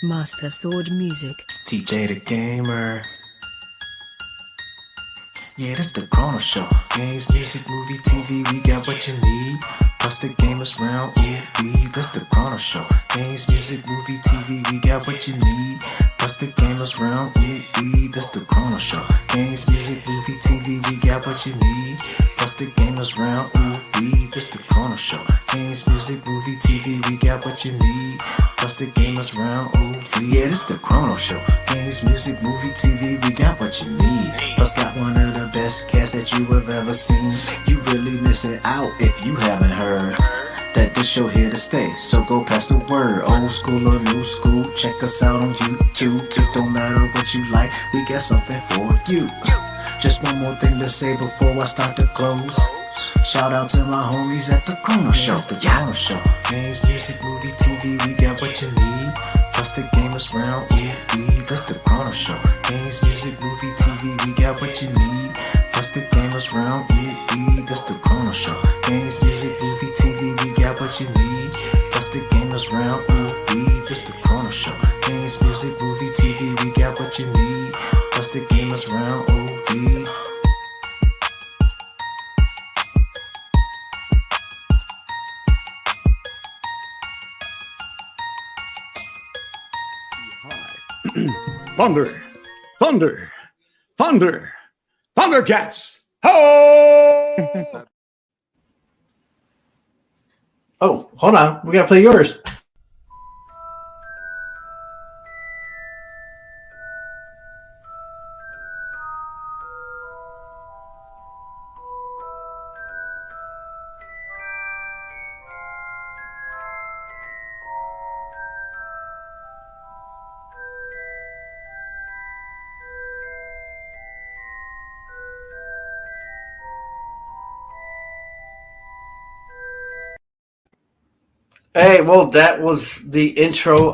MasterSword Music. TJ the Gamer. Yeah, this the Chronoz Show. Games, music, movie, TV, we got what you need. Plus the gamers round, ooh, this the Chronoz Show. Games, music, movie, TV, we got what you need. Plus the gamers round, ooh, this the Chronoz Show. Games, music, movie, TV, we got what you need. Plus the gamers round, ooh, this the Chronoz Show. Games, music, movie, TV, we got what you need. Plus the gamers round, ooh, yeah, this the Chronoz Show. Games, music, movie, TV, we got what you need. Plus got one of the best cast that you have ever seen. You really missing out if you haven't heard that this show here to stay. So go pass the word, old school or new school. Check us out on YouTube. It don't matter what you like, we got something for you. Just one more thing to say before I start to close. Shout out to my homies at the Chronoz Show. The Chronoz Show. Games, music, movie, TV, we got what you need. Plus the gamers round, ooh, that's the Chronoz Show. Games, music, movie, TV, we got what you need. Plus the gamers round, ooh, that's the Chronoz Show. Games, music, movie, TV, we got what you need. Plus the gamers round, ooh, that's the Chronoz Show. Games, music, movie, TV, we got what you need. Plus the gamers round, ooh. Thunder, thunder, thunder, Thundercats! Ho! Oh, hold on. We gotta play yours. Hey, well, that was the intro.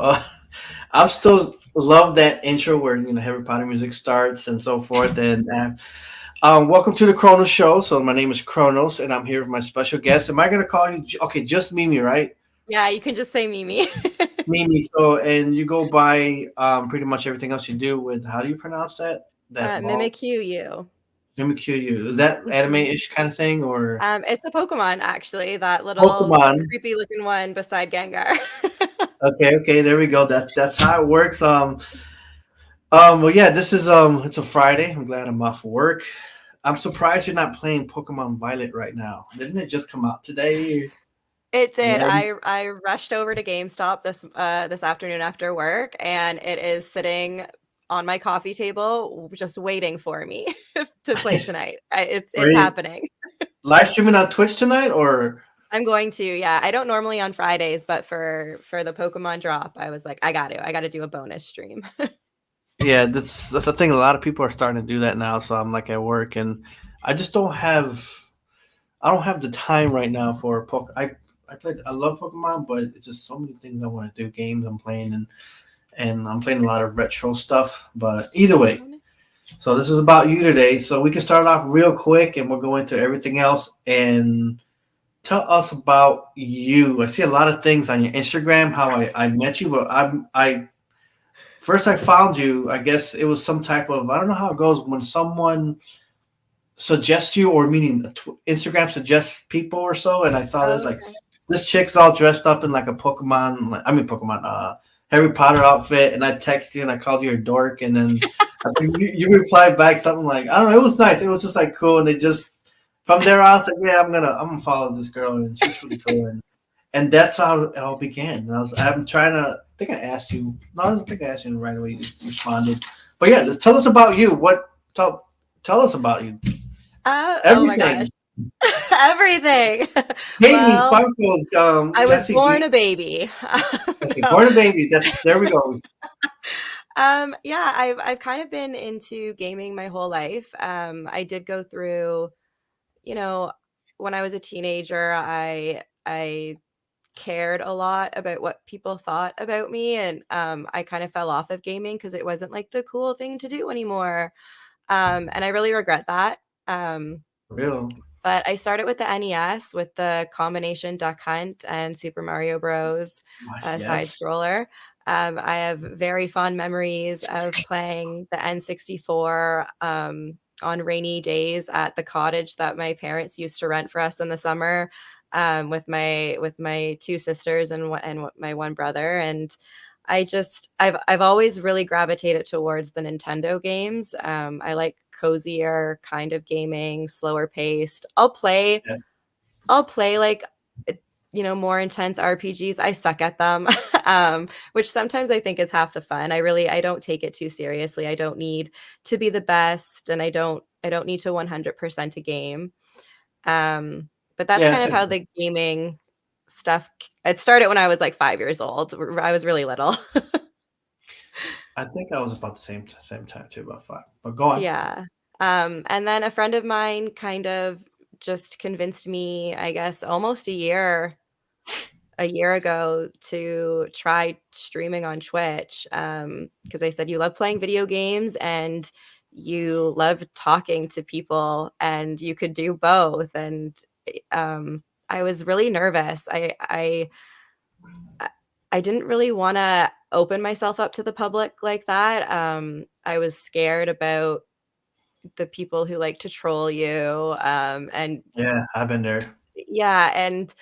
I still love that intro where Harry Potter music starts and so forth. And welcome to the Chronoz Show. So my name is Chronoz, and I'm here with my special guest. Am I gonna call you? Okay, just Mimi, right? Yeah, you can just say Mimi. Mimi. So, and you go by pretty much everything else you do with. How do you pronounce that? Mimikyuyou. Mimikyuyou. Is that anime-ish kind of thing, or? It's a Pokemon, actually. That little creepy looking one beside Gengar. Okay, there we go. That's how it works. Well, yeah, this is it's a Friday. I'm glad I'm off work. I'm surprised you're not playing Pokemon Violet right now. Didn't it just come out today? It did. Yeah. I rushed over to GameStop this afternoon after work, and it is sitting on my coffee table, just waiting for me to play tonight. It's happening. Live streaming on Twitch tonight, or? I'm going to, yeah. I don't normally on Fridays, but for the Pokemon drop, I was like, I got to do a bonus stream. Yeah, that's the thing. A lot of people are starting to do that now. So I'm like at work, and I just don't have the time right now for Pokemon. I love Pokemon, but it's just so many things I want to do. Games I'm playing, and I'm playing a lot of retro stuff. But either way, so this is about you today. So we can start off real quick, and we'll go into everything else. And tell us about you. I see a lot of things on your Instagram. How I met you, but I found you. I guess it was some type of, I don't know how it goes when someone suggests you, or meaning Instagram suggests people or so. And I saw this like this chick's all dressed up in like a Harry Potter outfit, and I texted you and I called you a dork, and then I think you replied back something like, I don't know, it was nice. It was just like cool, and they just from there on, I was like, yeah, I'm gonna follow this girl, and she's really cool, and that's how it all began. And I'm trying to. I think I asked you. No, I don't think I asked you right away. You responded, but yeah, tell us about you. Tell us about you. Everything. Oh my gosh. Everything. Well, I was born a baby. Okay, born a baby. There we go. Yeah, I've kind of been into gaming my whole life. I did go through, when I was a teenager, I cared a lot about what people thought about me, and I kind of fell off of gaming because it wasn't like the cool thing to do anymore. And I really regret that. Real. But I started with the NES with the combination Duck Hunt and Super Mario Bros. Side scroller. I have very fond memories of playing the N64 on rainy days at the cottage that my parents used to rent for us in the summer, with my 2 sisters and my 1 brother, and I've always really gravitated towards the Nintendo games. I like cozier kind of gaming, slower paced. Yes. I'll play, like, more intense RPGs. I suck at them, which sometimes I think is half the fun. I don't take it too seriously. I don't need to be the best, and I don't need to 100% a game. But that's Yeah. kind of how the gaming stuff it started when I was, like, 5 years old. I was really little. I think I was about the same time too, about 5. But go on. Yeah. And then a friend of mine kind of just convinced me, I guess, almost a year ago to try streaming on Twitch, because I said, "You love playing video games and you love talking to people, and you could do both." And I was really nervous. I didn't really wanna open myself up to the public like that. I was scared about the people who like to troll you, and Yeah, I've been there. yeah, and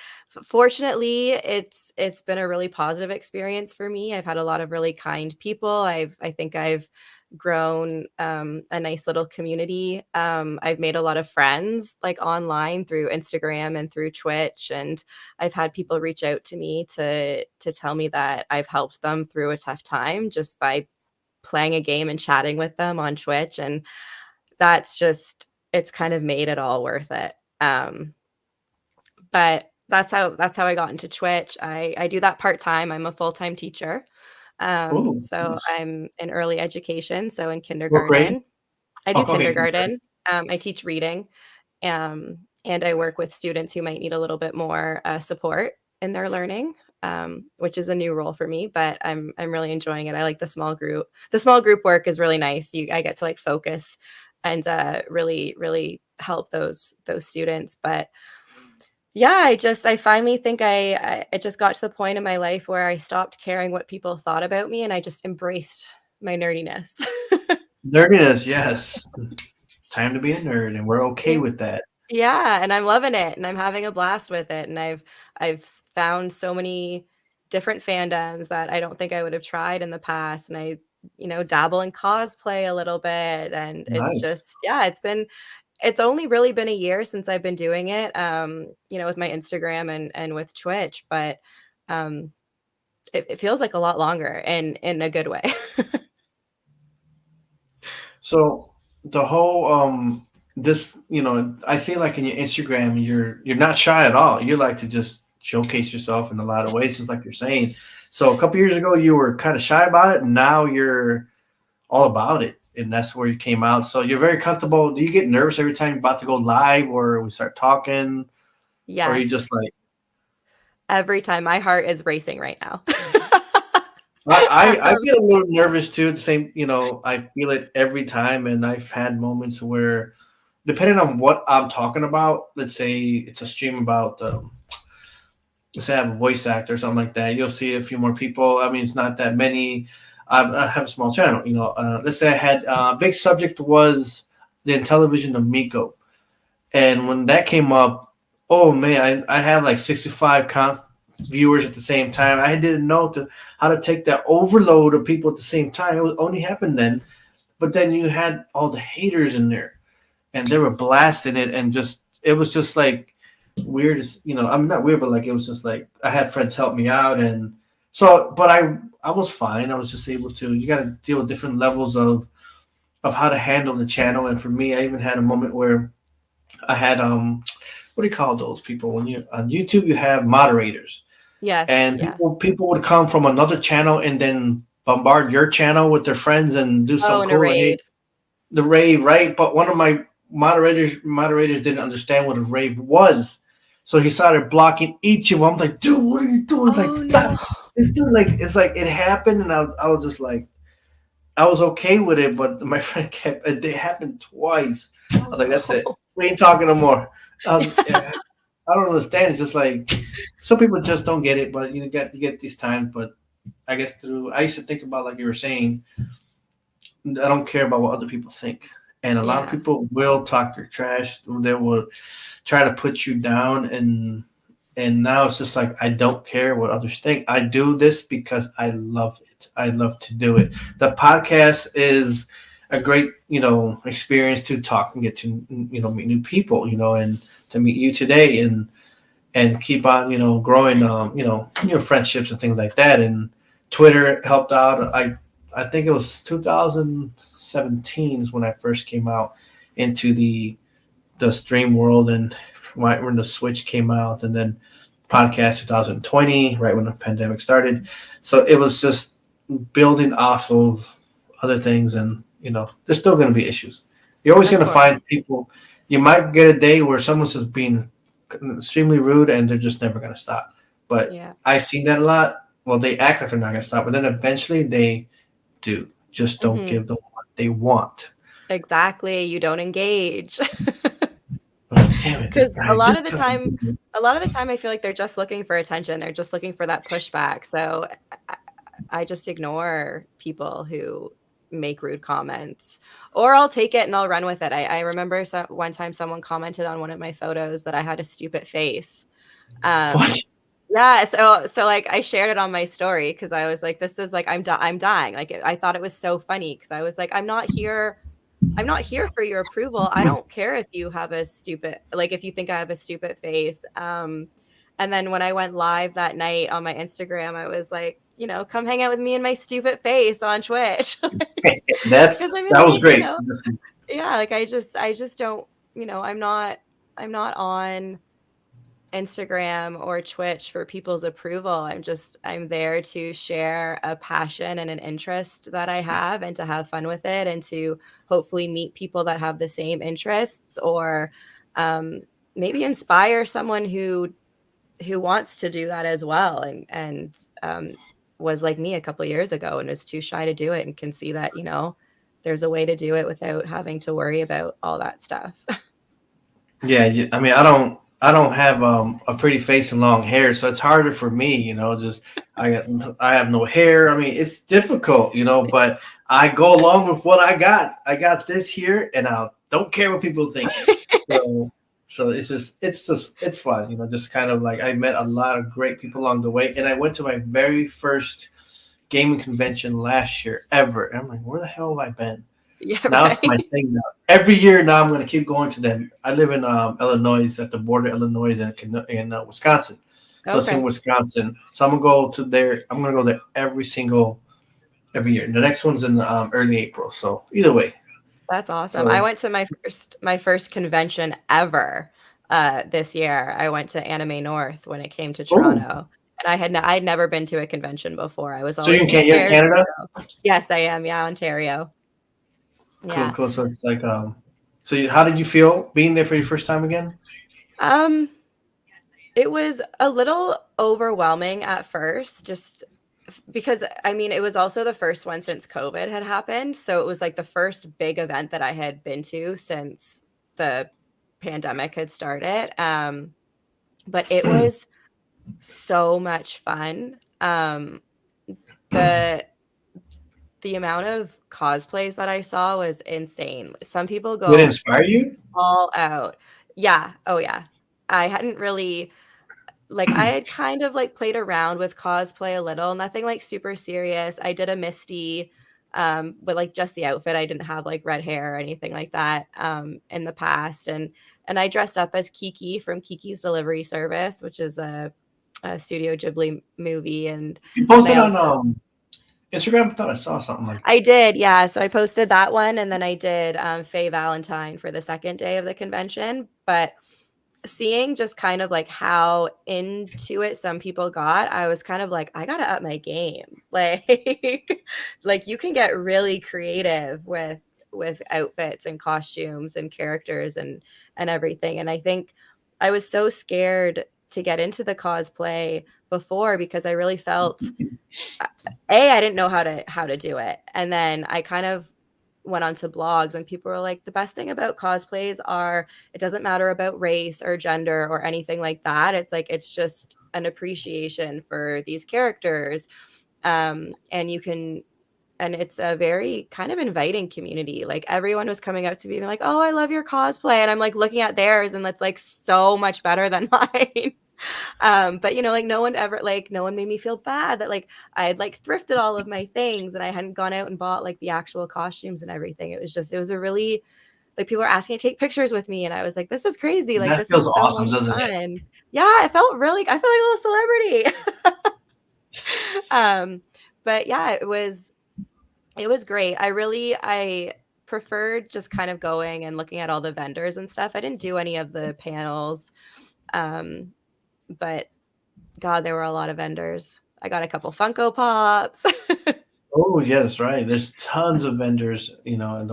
fortunately, it's been a really positive experience for me. I've had a lot of really kind people. I think I've grown a nice little community. I've made a lot of friends like online through Instagram and through Twitch, and I've had people reach out to me to tell me that I've helped them through a tough time just by playing a game and chatting with them on Twitch, and it's kind of made it all worth it. But that's how I got into Twitch. I do that part-time. I'm a full-time teacher. Oh, So nice. I'm in early education, so in What grade? kindergarten. I Oh, do okay. kindergarten. I teach reading, and I work with students who might need a little bit more support in their learning, which is a new role for me, but I'm really enjoying it. I like the small group. The small group work is really nice. I get to like focus and really help those students. But yeah, I finally think I just got to the point in my life where I stopped caring what people thought about me, and I just embraced my nerdiness. Nerdiness, yes. Time to be a nerd, and we're okay Yeah. with that. Yeah, and I'm loving it, and I'm having a blast with it, and I've found so many different fandoms that I don't think I would have tried in the past, and I dabble in cosplay a little bit, and it's Nice. just yeah, it's only really been a year since I've been doing it, with my Instagram and with Twitch, but, um, it feels like a lot longer in a good way. So the whole this I see like in your Instagram you're not shy at all. You like to just showcase yourself in a lot of ways, just like you're saying. So a couple years ago you were kind of shy about it, and now you're all about it, and that's where you came out. So you're very comfortable. Do you get nervous every time you're about to go live, or we start talking, or you Yes. just like Every time. My heart is racing right now. I Um, get a little nervous too. The same, I feel it every time, and I've had moments where, depending on what I'm talking about, let's say it's a stream about, let's say I have a voice actor or something like that. You'll see a few more people. I mean, it's not that many. I have a small channel. Let's say I had big subject was the Intellivision of Miko, and when that came up, oh man, I had like 65 viewers at the same time. I didn't know how to take that overload of people at the same time. It was only happened then. But then you had all the haters in there, and they were blasting it, and it was just like weird. I'm not weird, but like it was just like I had friends help me out, and so. But I was fine. I was just able to. You got to deal with different levels of how to handle the channel, and for me, I even had a moment where I had what do you call those people when you on YouTube? You have moderators, yes, and yeah. people would come from another channel and then bombard your channel with their friends and do Oh, something and a cool. And raid. the rave, right? But one of my moderators didn't understand what a rave was, so he started blocking each of them. I'm like, dude, what are you doing? Like, Oh, stop! no. Dude, like it's like it happened, and I was just like, I was okay with it, but my friend kept. It happened twice. I was like, that's it. Oh, We ain't talking no more. Yeah, I don't understand. It's just like some people just don't get it, but you get these times. But I guess I used to think about, like you were saying, I don't care about what other people think. And a lot of Yeah. people will talk their trash. They will try to put you down, and now it's just like I don't care what others think. I do this because I love it. I love to do it. The podcast is a great, experience to talk and get to, meet new people, and to meet you today and keep on, growing, friendships and things like that. And Twitter helped out. I think it was 2017 is when I first came out into the stream world, and right when the Switch came out, and then podcast 2020, right when the pandemic started. So it was just building off of other things, and there's still going to be issues. You're always Of going to course. find people. You might get a day where someone's just being extremely rude, and they're just never going to stop. But Yeah. I've seen that a lot. Well, they act like they're not going to stop, but then eventually they do. Just don't Mhm. give them what they want. Exactly. You don't engage. Like, damn it, this Because guy. This guy. a lot of the time, I feel like they're just looking for attention. They're just looking for that pushback. So I just ignore people who make rude comments, or I'll take it and I'll run with it. I remember one time someone commented on one of my photos that I had a stupid face. What? Yeah, so like I shared it on my story because I was like, this is like I'm dying. Like I thought it was so funny because I was like, I'm not here for your approval. I don't care if you have if you think I have a stupid face. And then when I went live that night on my Instagram, I was like, come hang out with me and my stupid face on Twitch. That Because was great. yeah, like I just don't, I'm not on Instagram or Twitch for people's approval. I'm there to share a passion and an interest that I have, and to have fun with it, and to hopefully meet people that have the same interests, or maybe inspire someone who wants to do that as well, and was like me a couple years ago and was too shy to do it, and can see that there's a way to do it without having to worry about all that stuff. Yeah, I mean, I don't have a pretty face and long hair, so it's harder for me. Just I have no hair. I mean, it's difficult, but I go along with what I got. I got this here, and I don't care what people think. So it's fun, just kind of like I met a lot of great people along the way, and I went to my very first gaming convention last year ever. And I'm like, where the hell have I been? Yeah, Now right. it's my thing now. Every year now I'm going to keep going to them. I live in Illinois, at the border of Illinois and Wisconsin. So it's in Okay. Wisconsin. So I'm going to go to there. I'm going to go there every year. The next one's in early April. So either way. That's awesome. So I went to my first convention ever this year. I went to Anime North when it came to Toronto. And I'd never been to a convention before. I was always you're in Canada? Yes, I am. Yeah, Ontario. Yeah. Cool. So it's like how did you feel being there for your first time again? It was a little overwhelming at first, just because it was also the first one since COVID had happened. So it was like the first big event that I had been to since the pandemic had started. But it was so much fun. The amount of cosplays that I saw was insane. Some people go Did it inspire you? all out. Yeah. Oh yeah. I hadn't really I had kind of played around with cosplay a little, nothing super serious. I did a Misty, but just the outfit. I didn't have red hair or anything like that in the past. And I dressed up as Kiki from Kiki's Delivery Service, which is a Studio Ghibli movie. And You posted on Instagram? I thought I saw something like that. I did, yeah. So I posted that one, and then I did Faye Valentine for the second day of the convention. But seeing just kind of how into it some people got, I was kind of I gotta up my game. You can get really creative with outfits and costumes and characters and everything. And I think I was so scared to get into the cosplay before because I really felt I didn't know how to do it. And then I kind of went onto blogs, and people were like, the best thing about cosplays are it doesn't matter about race or gender or anything like that. It's it's just an appreciation for these characters. And you can, and it's a very kind of inviting community. Like everyone was coming up to me and like, oh, I love your cosplay. And I'm like looking at theirs and it's like so much better than mine. But you know, like no one made me feel bad that like I had like thrifted all of my things and I hadn't gone out and bought like the actual costumes and everything. It was a really, like, people were asking to take pictures with me and I was like, this is crazy. Like, That this feels is so awesome, much doesn't it? fun. Yeah, I felt like a little celebrity. But yeah, it was great. I preferred just kind of going and looking at all the vendors and stuff. I didn't do any of the panels. But God, there were a lot of vendors. I got a couple Funko Pops. Oh, yes, right. There's tons of vendors, you know, and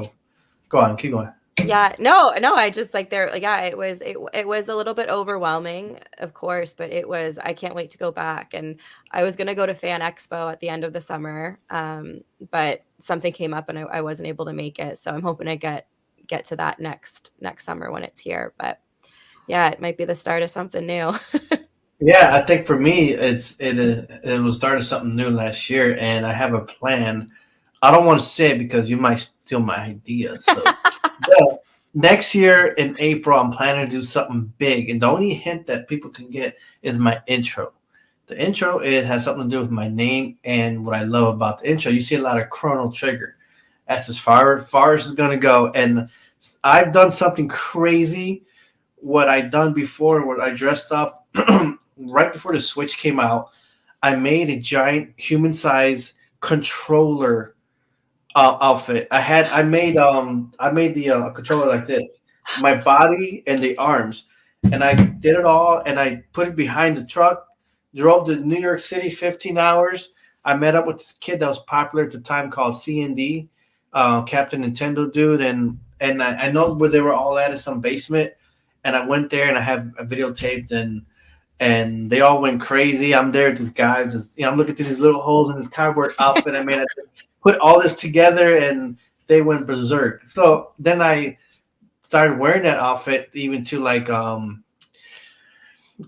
go on, keep going. Yeah, no, I just like there, yeah, it was a little bit overwhelming, of course, but I can't wait to go back. And I was gonna go to Fan Expo at the end of the summer, but something came up and I wasn't able to make it. So I'm hoping to get to that next summer when it's here. But yeah, it might be the start of something new. Yeah, I think for me, it was started something new last year, and I have a plan. I don't want to say it because you might steal my idea. So, but next year in April, I'm planning to do something big, and the only hint that people can get is my intro. The intro, it has something to do with my name and what I love about the intro. You see a lot of Chrono Trigger. That's as far as it's gonna go, and I've done something crazy. What I done before, what I dressed up right before the Switch came out, I made a giant human-size controller outfit. I made the controller like this, my body and the arms, and I did it all, and I put it behind the truck, drove to New York City 15 hours. I met up with this kid that was popular at the time called C&D, Captain Nintendo dude, and I know where they were all at in some basement. And I went there and I have a videotaped and they all went crazy. I'm there with this guy, I'm looking through these little holes in this cardboard outfit I made. I put all this together and they went berserk. So then I started wearing that outfit even to like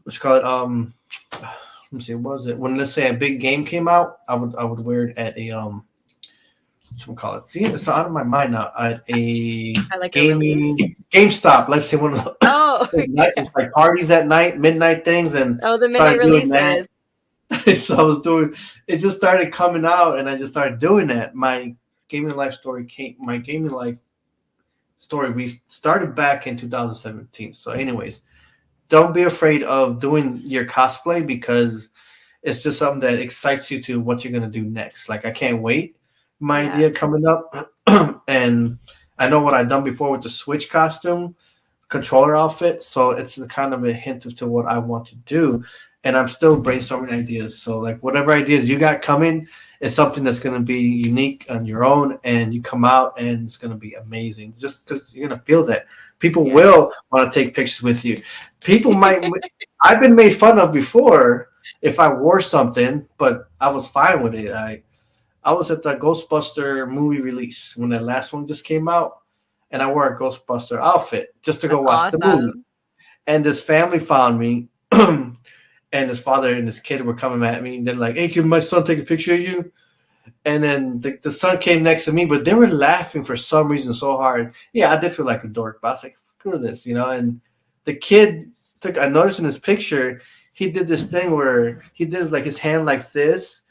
what's called let me see, what was it? When, let's say, a big game came out, I would wear it at a whatchamacallit. See, it's out of my mind now. At a gaming GameStop, let's say one of the it's like parties at night, midnight things, and the mini releases. So I was doing it, just started coming out, and I just started doing that. My gaming life story we started back in 2017. So, anyways, don't be afraid of doing your cosplay because it's just something that excites you to what you're gonna do next. Like, I can't wait. My idea coming up, and I know what I've done before with the Switch costume, controller outfit, so it's kind of a hint to what I want to do, and I'm still brainstorming ideas. So, like, whatever ideas you got coming is something that's going to be unique on your own, and you come out and it's going to be amazing. Just because you're going to feel that people will want to take pictures with you. People might. I've been made fun of before if I wore something, but I was fine with it. I was at the Ghostbuster movie release when that last one just came out, and I wore a Ghostbuster outfit just to go watch the movie. And this family found me, and his father and his kid were coming at me, and they're like, "Hey, can my son take a picture of you?" And then the son came next to me, but they were laughing for some reason so hard. Yeah, I did feel like a dork, but I was like, "Screw this," you know. And the kid I noticed in his picture, he did this thing where he did like his hand like this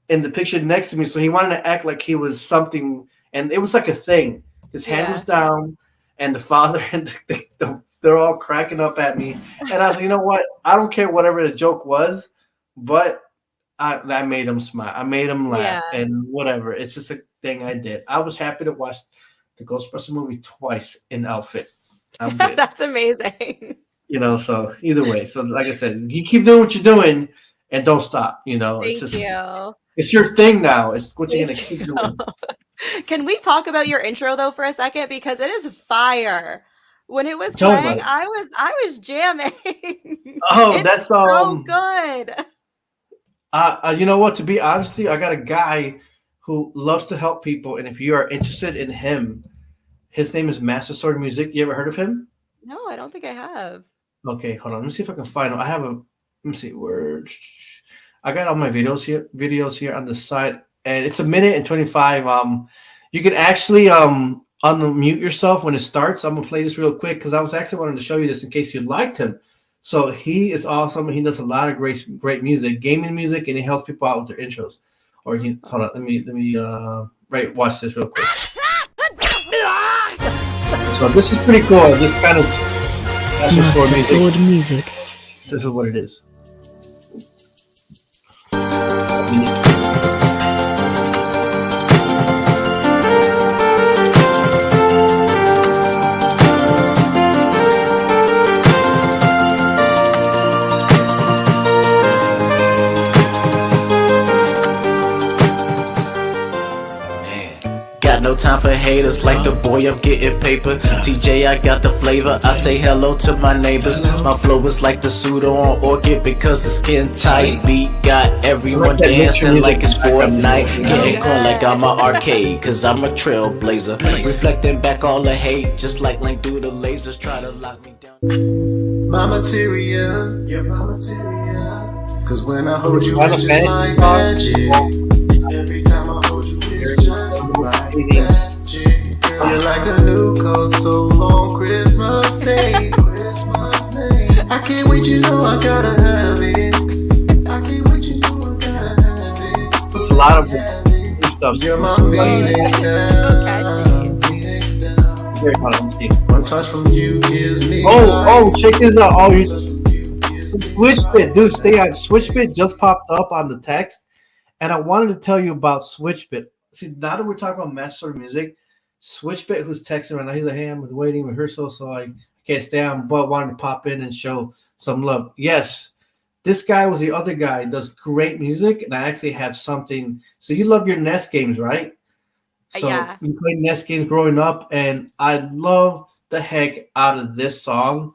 in the picture next to me, so he wanted to act like he was something, and it was like a thing. His hand was down, and the father and they're all cracking up at me. And I was like, you know what? I don't care whatever the joke was, but I made him smile. I made him laugh, and whatever. It's just a thing I did. I was happy to watch the Ghostbusters movie twice in outfit. I'm good. That's amazing. You know, so either way. So like I said, you keep doing what you're doing and don't stop. You know, Thank you. It's your thing now. It's what you're going to keep doing. Can we talk about your intro though for a second, because it is fire. When it was playing, I was jamming. Oh, it's that's so good. You know what? To be honest with you, I got a guy who loves to help people, and if you are interested in him, his name is MasterSword Music. You ever heard of him? No, I don't think I have. Okay, hold on. Let me see if I can find him. Let me see. I got all my videos here on the side, and it's a minute and 25. You can actually unmute yourself when it starts. I'm gonna play this real quick because I was actually wanting to show you this in case you liked him. So he is awesome. He does a lot of great music, gaming music, and he helps people out with their intros. Or hold on, let me watch this real quick. So this is pretty cool. This kind of MASTERSWORD music. This is what it is. Got no time for haters, like the boy I'm getting paper. TJ, I got the flavor, I say hello to my neighbors. My flow is like the pseudo on Orchid because it's skin tight. Beat got everyone dancing like it's Fortnite. Getting cool like I'm an arcade, cause I'm a trailblazer. Reflecting back all the hate, just like Link through the lasers. Try to lock me down. My material, you're my material. Cause when I hold you, it's just like magic. Every time I hold you, it's just like magic. Girl, you're like a new console on Christmas Day. I can't wait, you know I gotta have it. I can't wait, you know I gotta have it. It's a lot of stuff. You're my Phoenix down. Phoenix down. Very fun. Let me see. One touch from you gives me. Oh, check this out. Oh, you SwitchBit, dude. Stay on. SwitchBit just popped up on the text, and I wanted to tell you about SwitchBit. See, now that we're talking about master music, SwitchBit, who's texting right now, he's like, "Hey, I'm waiting rehearsal, so I can't stay on, but wanted to pop in and show some love." Yes, this guy was the other guy. Does great music, and I actually have something. So you love your NES games, right? So Yeah. you played NES games growing up, and I love the heck out of this song.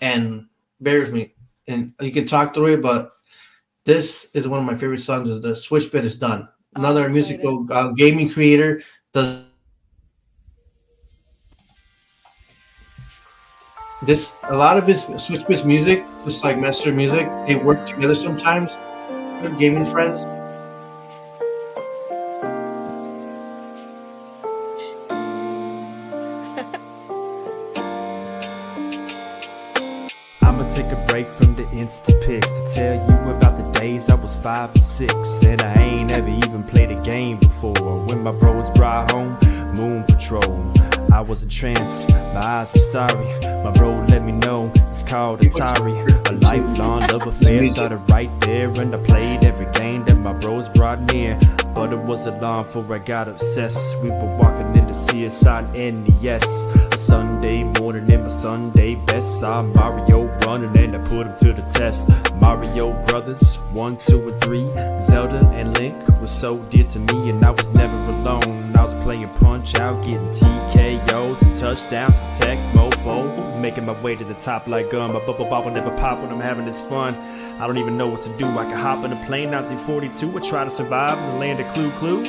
And bear with me, and you can talk through it, but this is one of my favorite songs. Is the SwitchBit is done. Another I'm musical gaming creator does this. A lot of his SwitchBit's music, just like master music, they work together sometimes. They're gaming friends. I'ma take a break from the Insta pics to tell you about the days I was 5 or 6 and I ain't ever even played a game before. When my bros brought home Moon Patrol, I was in trance, my eyes were starry. My bro let me know it's called Atari. A lifelong love affair started right there, and I played every game that my bros brought near. But it wasn't long before I got obsessed. We were walking in to see us on NES. A Sunday morning in my Sunday best, saw Mario running and I put him to the test. Mario Brothers 1, 2, and 3, Zelda and Link was so dear to me, and I was never alone. I was playing Punch Out, getting TKOs and touchdowns and Tecmo Bowl, making my way to the top like gum. My bubble bobble never pop when I'm having this fun. I don't even know what to do. I can hop in a plane 1942 and try to survive in the land of Clue.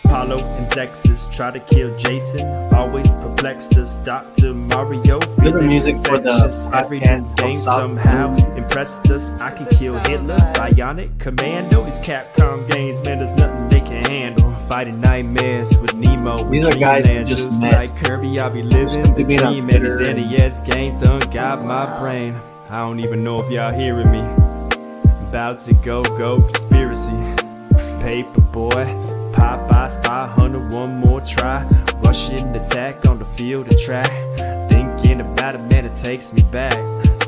Apollo and Zexus try to kill Jason, always perplexed us. Dr. Mario feeling music for the infectious. Every new game somehow impressed us. I can This is kill so Hitler, good. Bionic Commando. These Capcom games, man, there's nothing they can handle. Fighting nightmares with Nemo. These with are guys who Dreamland. just Just met. like Kirby, I'll be living Simply the being on dream. And Twitter these NES games done got my brain. I don't even know if y'all hearing me. About to go conspiracy. Paperboy. Popeye's 500, one more try. Rushing attack on the field of track. Thinking about it, man, it takes me back.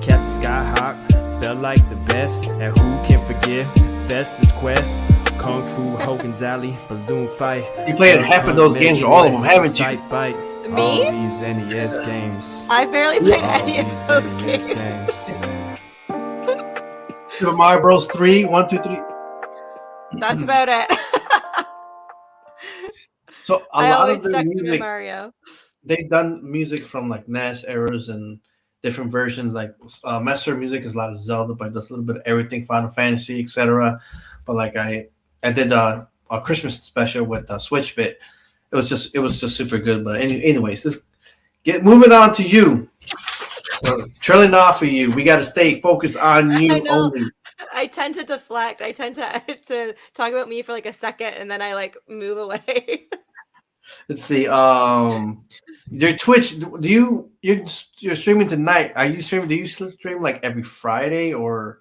Captain Skyhawk felt like the best. And who can forget Festus Quest? Kung Fu, Hogan's Alley, Balloon Fight. You played half of those games, or all of them, haven't you? Sight Bite. Me? All these NES games. I barely played All any of these those NES games. games. Super Mario Bros. 3, 1, 2, 3. That's about it. So a I lot always of the stuck to music, Mario. they've done music from like NES eras and different versions. Like master music is a lot of Zelda, but that's a little bit of everything, Final Fantasy, etc. But like I did a Christmas special with SwitchBit. It was just super good. But anyways, moving on to you. Trailing off of you, we got to stay focused on I you know. only. I tend to deflect. I tend to to talk about me for like a second and then I like move away. Let's see. Your Twitch. You're streaming tonight? Are you streaming? Do you stream like every Friday or?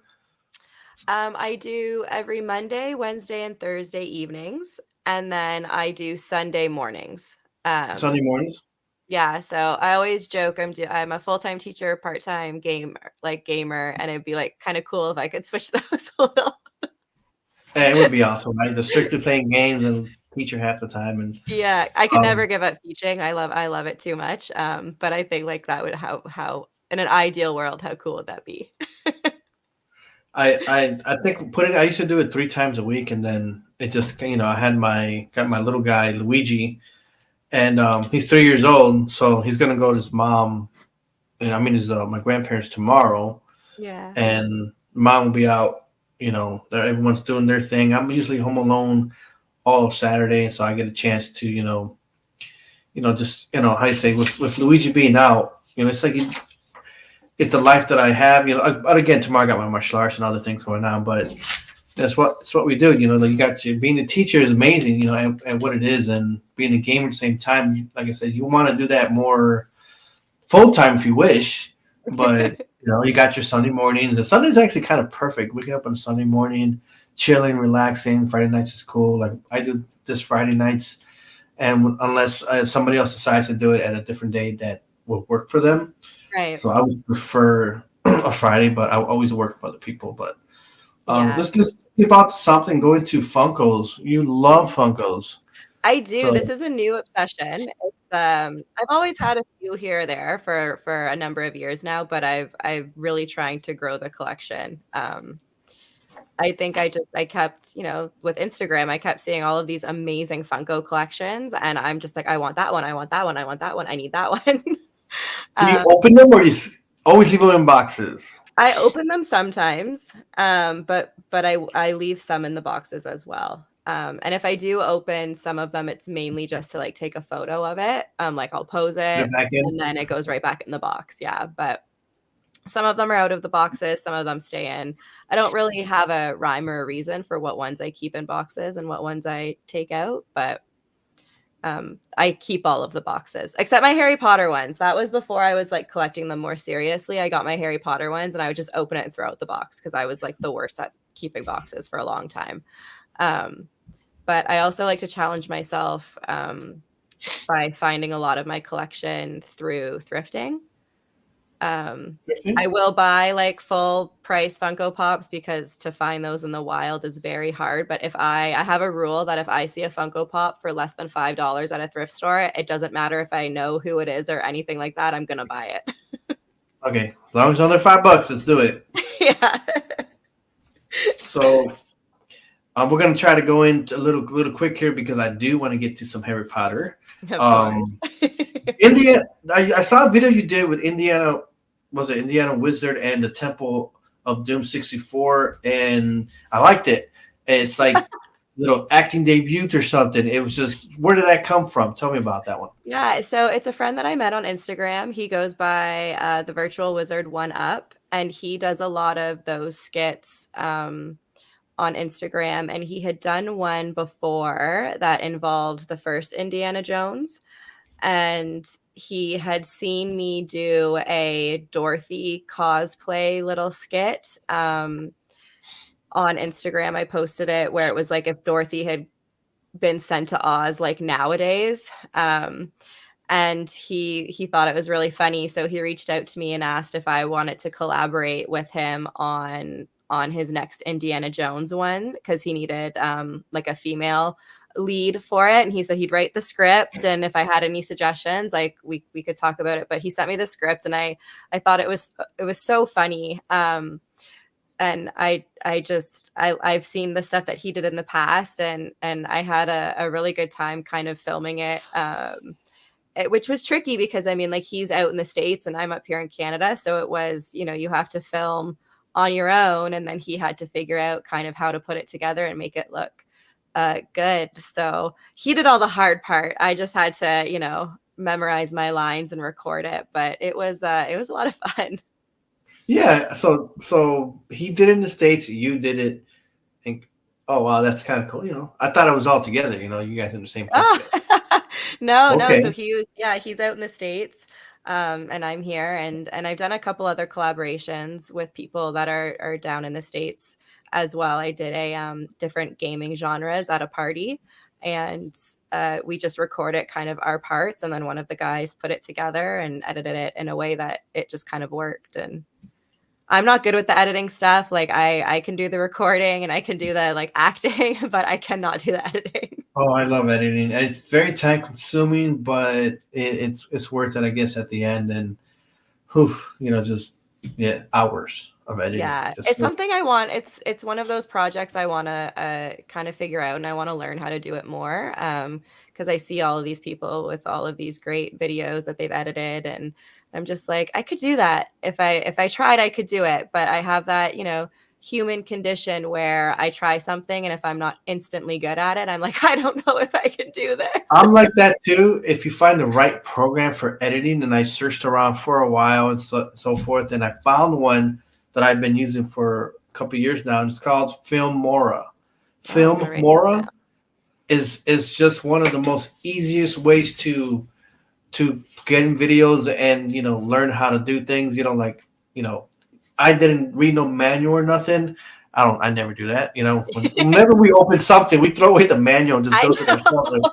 I do every Monday, Wednesday, and Thursday evenings, and then I do Sunday mornings. Sunday mornings? Yeah, so I always joke I'm a full-time teacher, part-time gamer, and it'd be like kind of cool if I could switch those a little. Yeah, it would be awesome, right? Just strictly playing games and teacher half the time, and Yeah, I could never give up teaching. I love it too much. But I think like that would how in an ideal world, how cool would that be? I think I used to do it 3 times a week, and then it just I had got my little guy Luigi, and he's 3 years old, so he's gonna go to his mom, and my grandparents tomorrow, Yeah. and mom will be out. Everyone's doing their thing. I'm usually home alone all of Saturday, so I get a chance to just how you say with Luigi being out, it's like it's the life that I have. But again, tomorrow I got my martial arts and other things going on, but it's what we do. You got being a teacher is amazing. At what it is, and being a gamer at the same time. Like I said, you want to do that more full time if you wish, but you got your Sunday mornings, and Sunday's actually kind of perfect. Waking up on a Sunday morning, chilling, relaxing. Friday nights is cool. Like I do this Friday nights, and unless somebody else decides to do it at a different day that will work for them. Right. So I would prefer a Friday, but I always work for other people. But let's keep out to something. Go into Funkos. You love Funkos. I do. So- This is a new obsession. It's, I've always had a few here or there for a number of years now, but I'm really trying to grow the collection. I think I kept, with Instagram, I kept seeing all of these amazing Funko collections, and I'm just like, I want that one, I want that one, I want that one, I need that one. Do you open them, or you always leave them in boxes? I open them sometimes, but I leave some in the boxes as well. And if I do open some of them, it's mainly just to like take a photo of it. Like I'll pose it and then it goes right back in the box. Yeah. But some of them are out of the boxes. Some of them stay in. I don't really have a rhyme or a reason for what ones I keep in boxes and what ones I take out, but I keep all of the boxes except my Harry Potter ones. That was before I was like collecting them more seriously. I got my Harry Potter ones and I would just open it and throw out the box because I was like the worst at keeping boxes for a long time. But I also like to challenge myself by finding a lot of my collection through thrifting. I will buy like full price Funko Pops because to find those in the wild is very hard. But if I have a rule that if I see a Funko Pop for less than $5 at a thrift store, it doesn't matter if I know who it is or anything like that, I'm gonna buy it. Okay, as long as it's under $5, let's do it. Yeah. So we're gonna try to go into a little quick here because I do want to get to some Harry Potter. Indiana, I saw a video you did with Indiana. Was it Indiana Wizard and the Temple of Doom 64? And I liked it. It's like little acting debut or something. It was just, where did that come from? Tell me about that one. Yeah, so it's a friend that I met on Instagram. He goes by the Virtual Wizard 1UP, and he does a lot of those skits on Instagram. And he had done one before that involved the first Indiana Jones. And he had seen me do a Dorothy cosplay little skit on Instagram. I posted it where it was like if Dorothy had been sent to Oz like nowadays. And he thought it was really funny. So he reached out to me and asked if I wanted to collaborate with him on his next Indiana Jones one because he needed like a female lead for it, and he said he'd write the script, and if I had any suggestions, like we could talk about it. But he sent me the script, and I thought it was so funny. And I've seen the stuff that he did in the past, and I had a really good time kind of filming it, which was tricky because I mean, like he's out in the States and I'm up here in Canada, so it was, you have to film on your own, and then he had to figure out kind of how to put it together and make it look good. So he did all the hard part. I just had to, memorize my lines and record it. But it was a lot of fun. Yeah. So he did it in the States. You did it. And, oh wow, that's kind of cool. I thought it was all together. You guys in the same place together. Oh, no. So Okay. he's out in the States, and I'm here, and I've done a couple other collaborations with people that are down in the States as well. I did a different gaming genres at a party, and we just recorded kind of our parts, and then one of the guys put it together and edited it in a way that it just kind of worked. And I'm not good with the editing stuff. Like I can do the recording and I can do the like acting, but I cannot do the editing. Oh, I love editing. It's very time consuming, but it's worth it, I guess, at the end. And whew, just hours of editing. Yeah, Just it's something I want. It's one of those projects I want to kind of figure out, and I want to learn how to do it more. Because I see all of these people with all of these great videos that they've edited, and I'm just like, I could do that if I tried, I could do it. But I have that, human condition where I try something, and if I'm not instantly good at it, I'm like, I don't know if I can do this. I'm like that too. If you find the right program for editing, and I searched around for a while and so forth, and I found one that I've been using for a couple of years now, and it's called Filmora. Filmora is just one of the most easiest ways to get in videos and learn how to do things. I didn't read no manual or nothing. I never do that. Whenever we open something, we throw away the manual and just go to ourselves.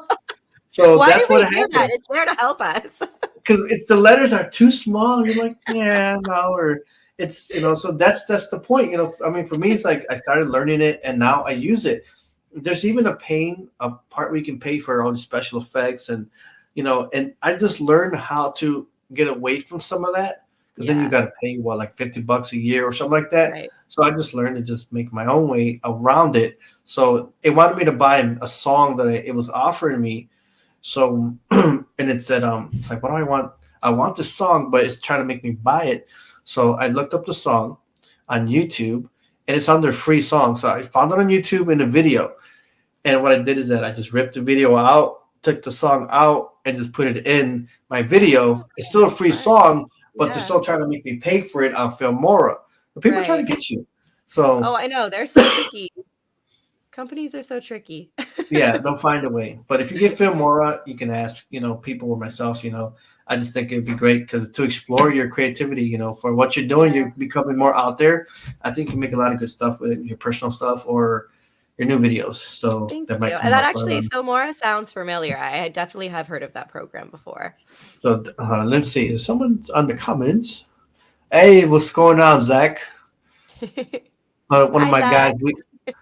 So Why that's do we what do happened. that? It's there to help us. Because it's the letters are too small. And you're like, yeah, no, or it's so that's the point. For me, it's like I started learning it and now I use it. There's even a part where you can pay for all the special effects and I just learned how to get away from some of that. Because then you got to pay like $50 a year or something like that. Right. So I just learned to just make my own way around it. So it wanted me to buy a song that it was offering me. So and it said, like, what do I want? I want this song, but it's trying to make me buy it. So I looked up the song on YouTube, and it's under free songs. So I found it on YouTube in a video. And what I did is that I just ripped the video out, took the song out, and just put it in my video. It's still a free song, but they're still trying to make me pay for it on Filmora. But people are trying to get you. So oh, I know, they're so tricky. Companies are so tricky. yeah, they'll find a way. But if you get Filmora, you can ask, people or myself. I just think it'd be great because to explore your creativity, for what you're doing, you're becoming more out there. I think you can make a lot of good stuff with your personal stuff or your new videos. So Thank that you. might And come that up actually, later. Filmora sounds familiar. I definitely have heard of that program before. So let's see. Is someone on the comments? Hey, what's going on, Zach? One of my Zach. guys.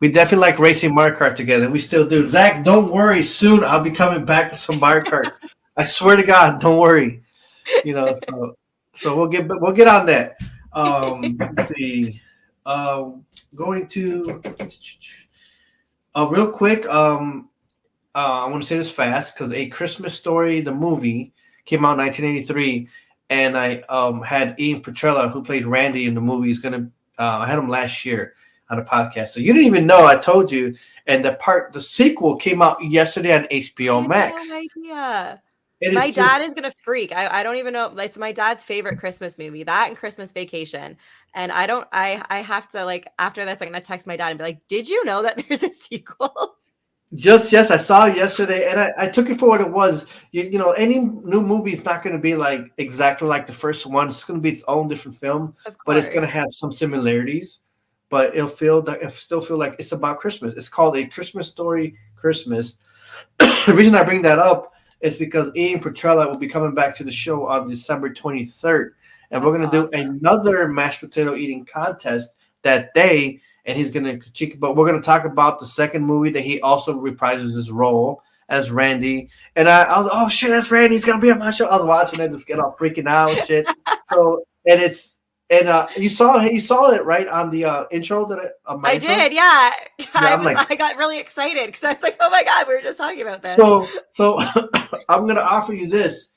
We definitely like racing Mario Kart together. We still do. Zach, don't worry. Soon I'll be coming back with some Mario Kart. I swear to God, don't worry. So we'll get on that. Let's see. Going to real quick. I want to say this fast because A Christmas Story, the movie, came out in 1983, and I had Ian Petrella, who played Randy in the movie. I had him last year on a podcast. So you didn't even know I told you. And the sequel came out yesterday on HBO Max. No idea. And my dad is gonna freak. I don't even know. It's my dad's favorite Christmas movie. That and Christmas Vacation. And I have to, like, after this, I'm gonna text my dad and be like, "Did you know that there's a sequel?" Yes, I saw it yesterday, and I took it for what it was. Any new movie is not going to be like exactly like the first one. It's going to be its own different film, but it's going to have some similarities. But it'll still feel like it's about Christmas. It's called A Christmas Story Christmas. The reason I bring that up is because Ian Petrella will be coming back to the show on December 23rd, and we're going to do another mashed potato eating contest that day. And he's going to critique, but we're going to talk about the second movie that he also reprises his role as Randy. And I was, oh shit, that's Randy. He's going to be on my show. I was watching it, just get all freaking out and shit. So, you saw it right on the intro that I did, yeah. I got really excited because I was like, oh my God, we were just talking about this. So I'm going to offer you this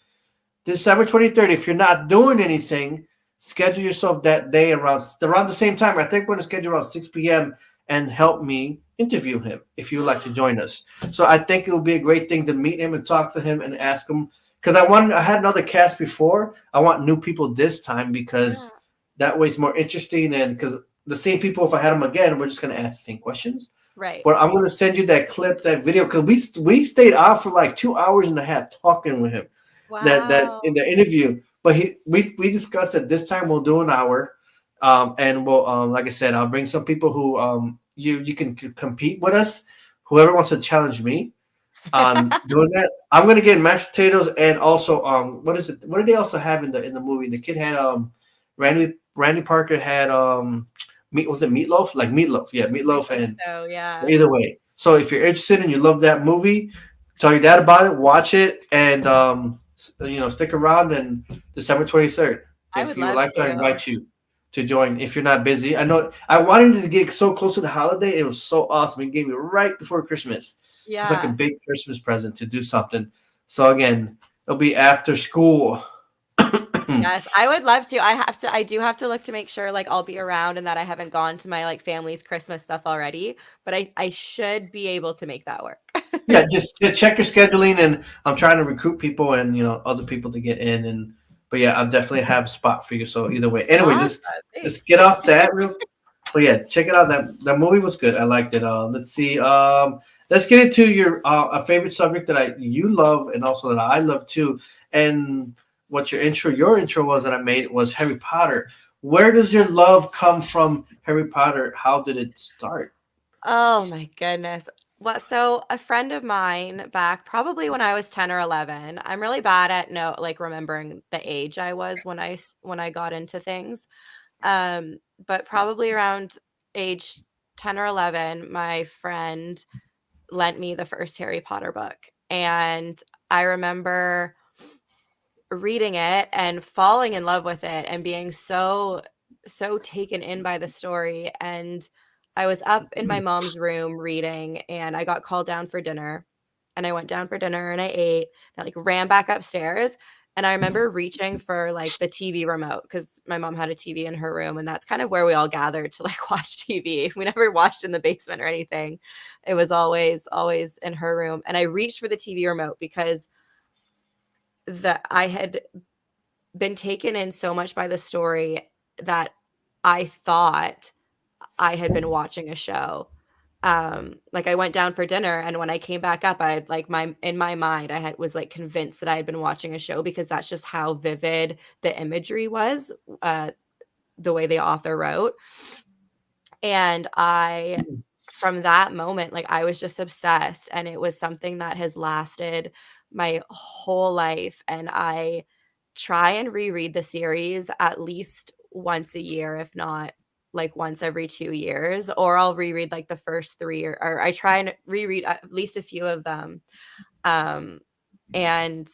December 23rd. If you're not doing anything, schedule yourself that day around the same time. I think we're going to schedule around 6 p.m. and help me interview him if you would like to join us. So I think it will be a great thing to meet him and talk to him and ask him. Because I had another cast before. I want new people this time because That way it's more interesting, and because the same people, if I had them again, we're just gonna ask the same questions. Right. But I'm gonna send you that clip, that video, because we stayed out for like 2 hours and a half talking with him. That Wow. in the interview. But we discussed that this time we'll do an hour, and we'll like I said, I'll bring some people who you can compete with us. Whoever wants to challenge me on doing that, I'm gonna get mashed potatoes and also what is it? What did they also have in the movie? The kid had Randy Parker had meat, was it meatloaf? Like meatloaf, yeah, meatloaf. And So yeah. either way. So if you're interested and you love that movie, tell your dad about it, watch it, and stick around. And December 23rd, I if would you would love like to, I to. invite you to join. If you're not busy, I know I wanted to get so close to the holiday. It was so awesome. It gave me right before Christmas. So it's like a Yeah. big Christmas present to do something. So again, it'll be after school. Yes, I would love to. I do have to look to make sure like I'll be around and that I haven't gone to my like family's Christmas stuff already, but I should be able to make that work. Yeah, just check your scheduling, and I'm trying to recruit people and other people to get in. And but yeah, I'll definitely have a spot for you. So either way, anyway, Awesome. just Thanks. get off that real. But yeah, check it out. That movie was good. I liked it. Let's see. Let's get into your a favorite subject that you love and also that I love too. And what your intro was that I made was Harry Potter. Where does your love come from, Harry Potter? How did it start? Oh my goodness. So a friend of mine back probably when I was 10 or 11. I'm really bad at remembering the age I was when I got into things. But probably around age 10 or 11, my friend lent me the first Harry Potter book. And I remember reading it and falling in love with it and being so taken in by the story. And I was up in my mom's room reading, and I got called down for dinner, and I went down for dinner and I ate, and I like ran back upstairs. And I remember reaching for like the TV remote because my mom had a TV in her room, and that's kind of where we all gathered to like watch TV. We never watched in the basement or anything. It was always in her room. And I reached for the TV remote because I had been taken in so much by the story that I thought I had been watching a show. Like I went down for dinner, and when I came back up, I had like in my mind, was like convinced that I had been watching a show because that's just how vivid the imagery was, the way the author wrote. And from that moment, like I was just obsessed, and it was something that has lasted my whole life. And I try and reread the series at least once a year, if not like once every 2 years, or I'll reread like the first 3 or I try and reread at least a few of them. And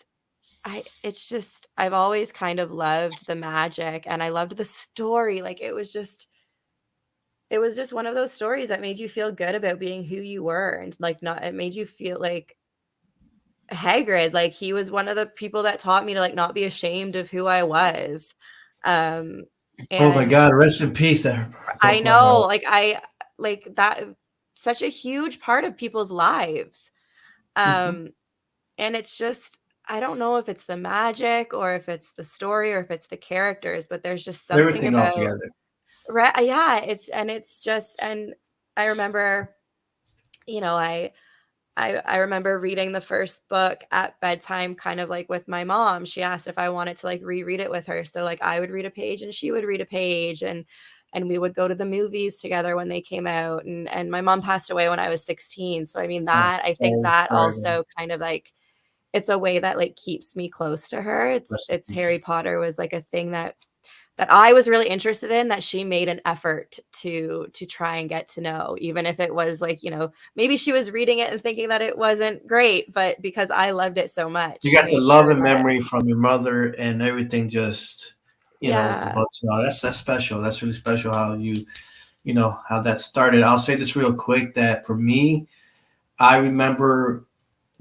I've always kind of loved the magic, and I loved the story. Like it was just one of those stories that made you feel good about being who you were, and like it made you feel like Hagrid, like he was one of the people that taught me to like not be ashamed of who I was. Oh my And God, rest in peace. That I broke my know, heart. like I like that such a huge part of people's lives. Mhm. And it's just I don't know if it's the magic or if it's the story or if it's the characters, but there's just something Everything all about together. right. Yeah, and I remember, I remember reading the first book at bedtime, kind of like with my mom. She asked if I wanted to like reread it with her. So like I would read a page and she would read a page, and we would go to the movies together when they came out. And my mom passed away when I was 16. So I mean Oh, I think oh, that sorry, man. also kind of like it's a way that like keeps me close to her. Rest in It's peace. Harry Potter was like a thing that I was really interested in, that she made an effort to try and get to know, even if it was like, maybe she was reading it and thinking that it wasn't great, but because I loved it so much, You she got the made love sure and that memory from your mother and everything. Just with the yeah. books. No, that's special. That's really special. How how that started. I'll say this real quick. That for me, I remember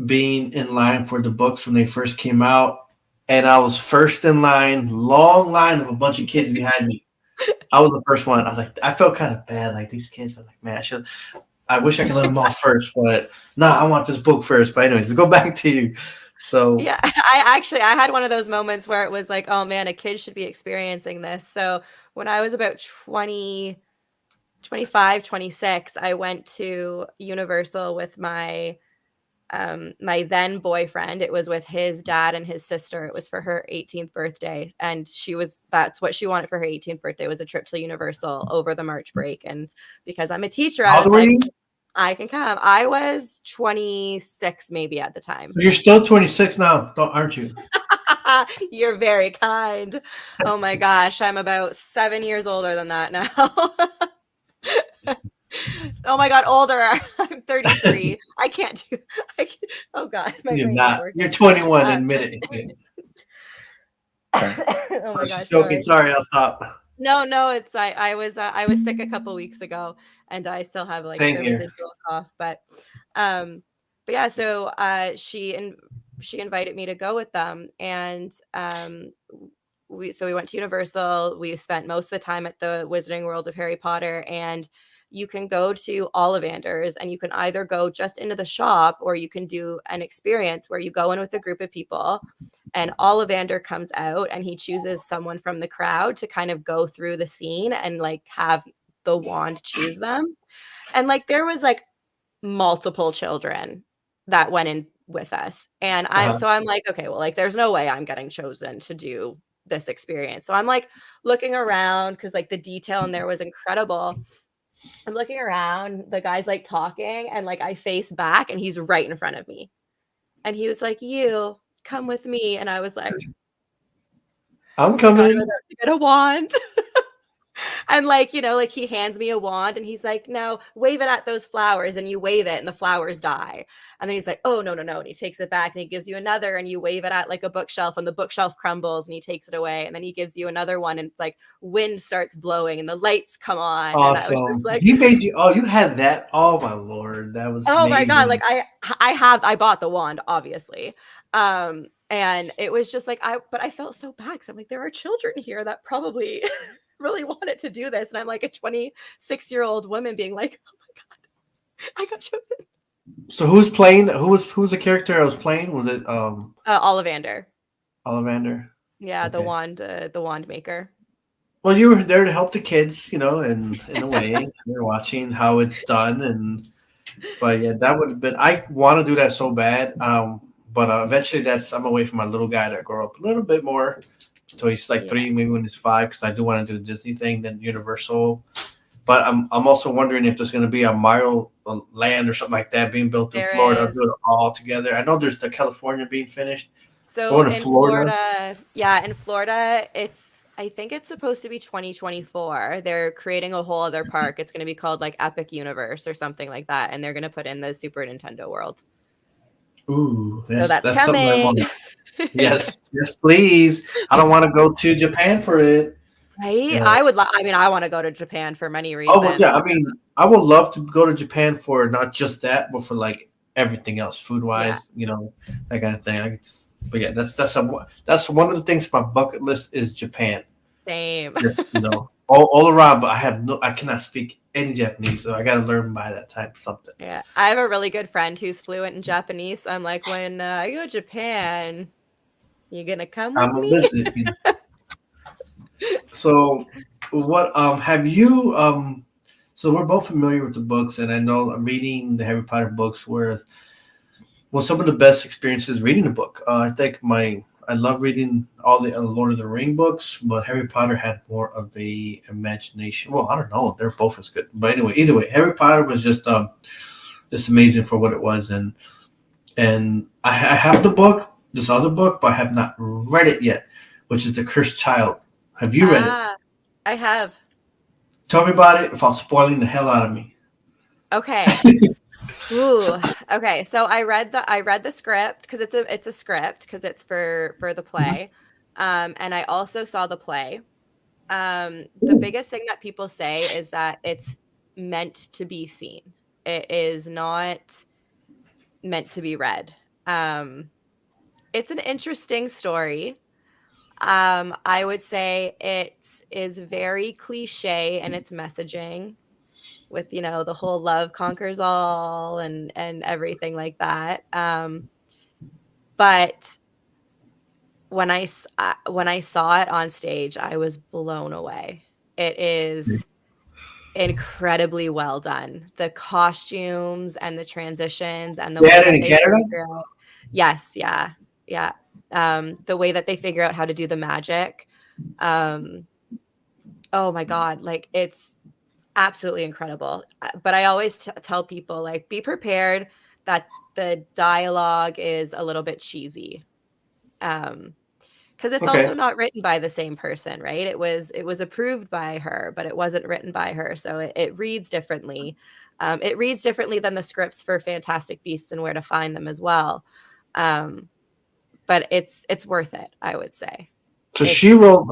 being in line for the books when they first came out, and I was first in line, long line of a bunch of kids behind me. I was the first one. I was like, I felt kind of bad, like these kids. I'm like, man, I wish I could let them off first, but no, I want this book first. But anyways, to go back to you. So Yeah, I had one of those moments where it was like, oh man, a kid should be experiencing this. So when I was about 25, 26, I went to Universal with my my then boyfriend. It was with his dad and his sister. It was for her 18th birthday, and that's what she wanted for her 18th birthday, was a trip to Universal over the March break. And because I'm a teacher, How I old was were like, you? I can come. I was 26 maybe at the time. So you're still 26 now, aren't you? You're very kind. Oh my gosh, I'm about 7 years older than that now. Oh my god, older. I'm 33. I can't do. Oh god, my You're brain's not not. working. You're 21. Uh, Admit it. oh I my was just gosh, joking. sorry. Sorry, I'll stop. No, it's I was sick a couple weeks ago, and I still have like Same the here. residual cough. But yeah, so she invited me to go with them, and we went to Universal. We spent most of the time at the Wizarding World of Harry Potter, and you can go to Ollivanders, and you can either go just into the shop, or you can do an experience where you go in with a group of people, and Ollivander comes out and he chooses someone from the crowd to kind of go through the scene and like have the wand choose them. And like there was like multiple children that went in with us. And Uh-huh. I'm like, okay, well, like there's no way I'm getting chosen to do this experience. So I'm like looking around because like the detail in there was incredible. I'm looking around, the guy's like talking, and like I face back and he's right in front of me. And he was like, "You come with me." And I was like, I'm "Oh my god, I'm coming. about to get a wand." And like, like he hands me a wand and he's like, "No, wave it at those flowers," and you wave it and the flowers die. And then he's like, "Oh, no, no, no." And he takes it back and he gives you another, and you wave it at like a bookshelf and the bookshelf crumbles and he takes it away. And then he gives you another one and it's like wind starts blowing and the lights come on. And I was just Awesome. like, He made you. Oh, you had that. Oh my lord, that was oh my god, amazing. like I bought the wand, obviously. And it was just like but I felt so bad because I'm like, there are children here that probably really wanted to do this. And I'm like a 26-year-old woman being like, oh my god, I got chosen. So who's playing? Who's the character I was playing? Was it Ollivander. Ollivander? Yeah, Okay. the wand maker. Well, you were there to help the kids, and in a way, they're watching how it's done, but yeah, that would have been. I want to do that so bad, but eventually, I'm away from my little guy that grow up a little bit more. So he's like Yeah. 3, maybe when he's 5, because I do want to do the Disney thing, then Universal. But I'm also wondering if there's going to be a Mario land or something like that being built in There Florida. is. Do it all together. I know there's the California being finished. So Going to in Florida. Florida, I think it's supposed to be 2024. They're creating a whole other park. It's going to be called like Epic Universe or something like that, and they're going to put in the Super Nintendo world. Ooh, So that's that's something I coming. want. Yes, yes, please. I don't want to go to Japan for it. Right? Yeah. I want to go to Japan for many reasons. Oh, well, yeah. I mean, I would love to go to Japan for not just that, but for like everything else, food wise, that kind of thing. But yeah, that's one of the things my bucket list is Japan. Same. Just all around, but I cannot speak any Japanese, so I got to learn by that type of something. Yeah, I have a really good friend who's fluent in Japanese. So I'm like, when I go to Japan, you gonna come with I'm a me? visit. So, what have you So we're both familiar with the books, and I know I'm reading the Harry Potter books were some of the best experiences reading a book. I think I love reading all the Lord of the Ring books, but Harry Potter had more of a imagination. Well, I don't know, they're both as good. But anyway, either way, Harry Potter was just amazing for what it was, and I have the book, this other book, but I have not read it yet, which is The Cursed Child. Have you read it? I have. Tell me about it without spoiling the hell out of me. Okay. Ooh. Okay. So I read the script because it's a script because it's for the play. And I also saw the play. The biggest thing that people say is that it's meant to be seen. It is not meant to be read. It's an interesting story. I would say it is very cliche in its messaging with, the whole love conquers all and everything like that. But when I saw it on stage, I was blown away. It is incredibly well done. The costumes and the transitions and the way that they figure out. Yes, yeah. The way that they figure out how to do the magic. Oh my God, like it's absolutely incredible. But I always tell people, like, be prepared that the dialogue is a little bit cheesy. Because it's also not written by the same person, right? It was approved by her, but it wasn't written by her. So it reads differently. It reads differently than the scripts for Fantastic Beasts and Where to Find Them as well. But it's worth it, I would say. So she wrote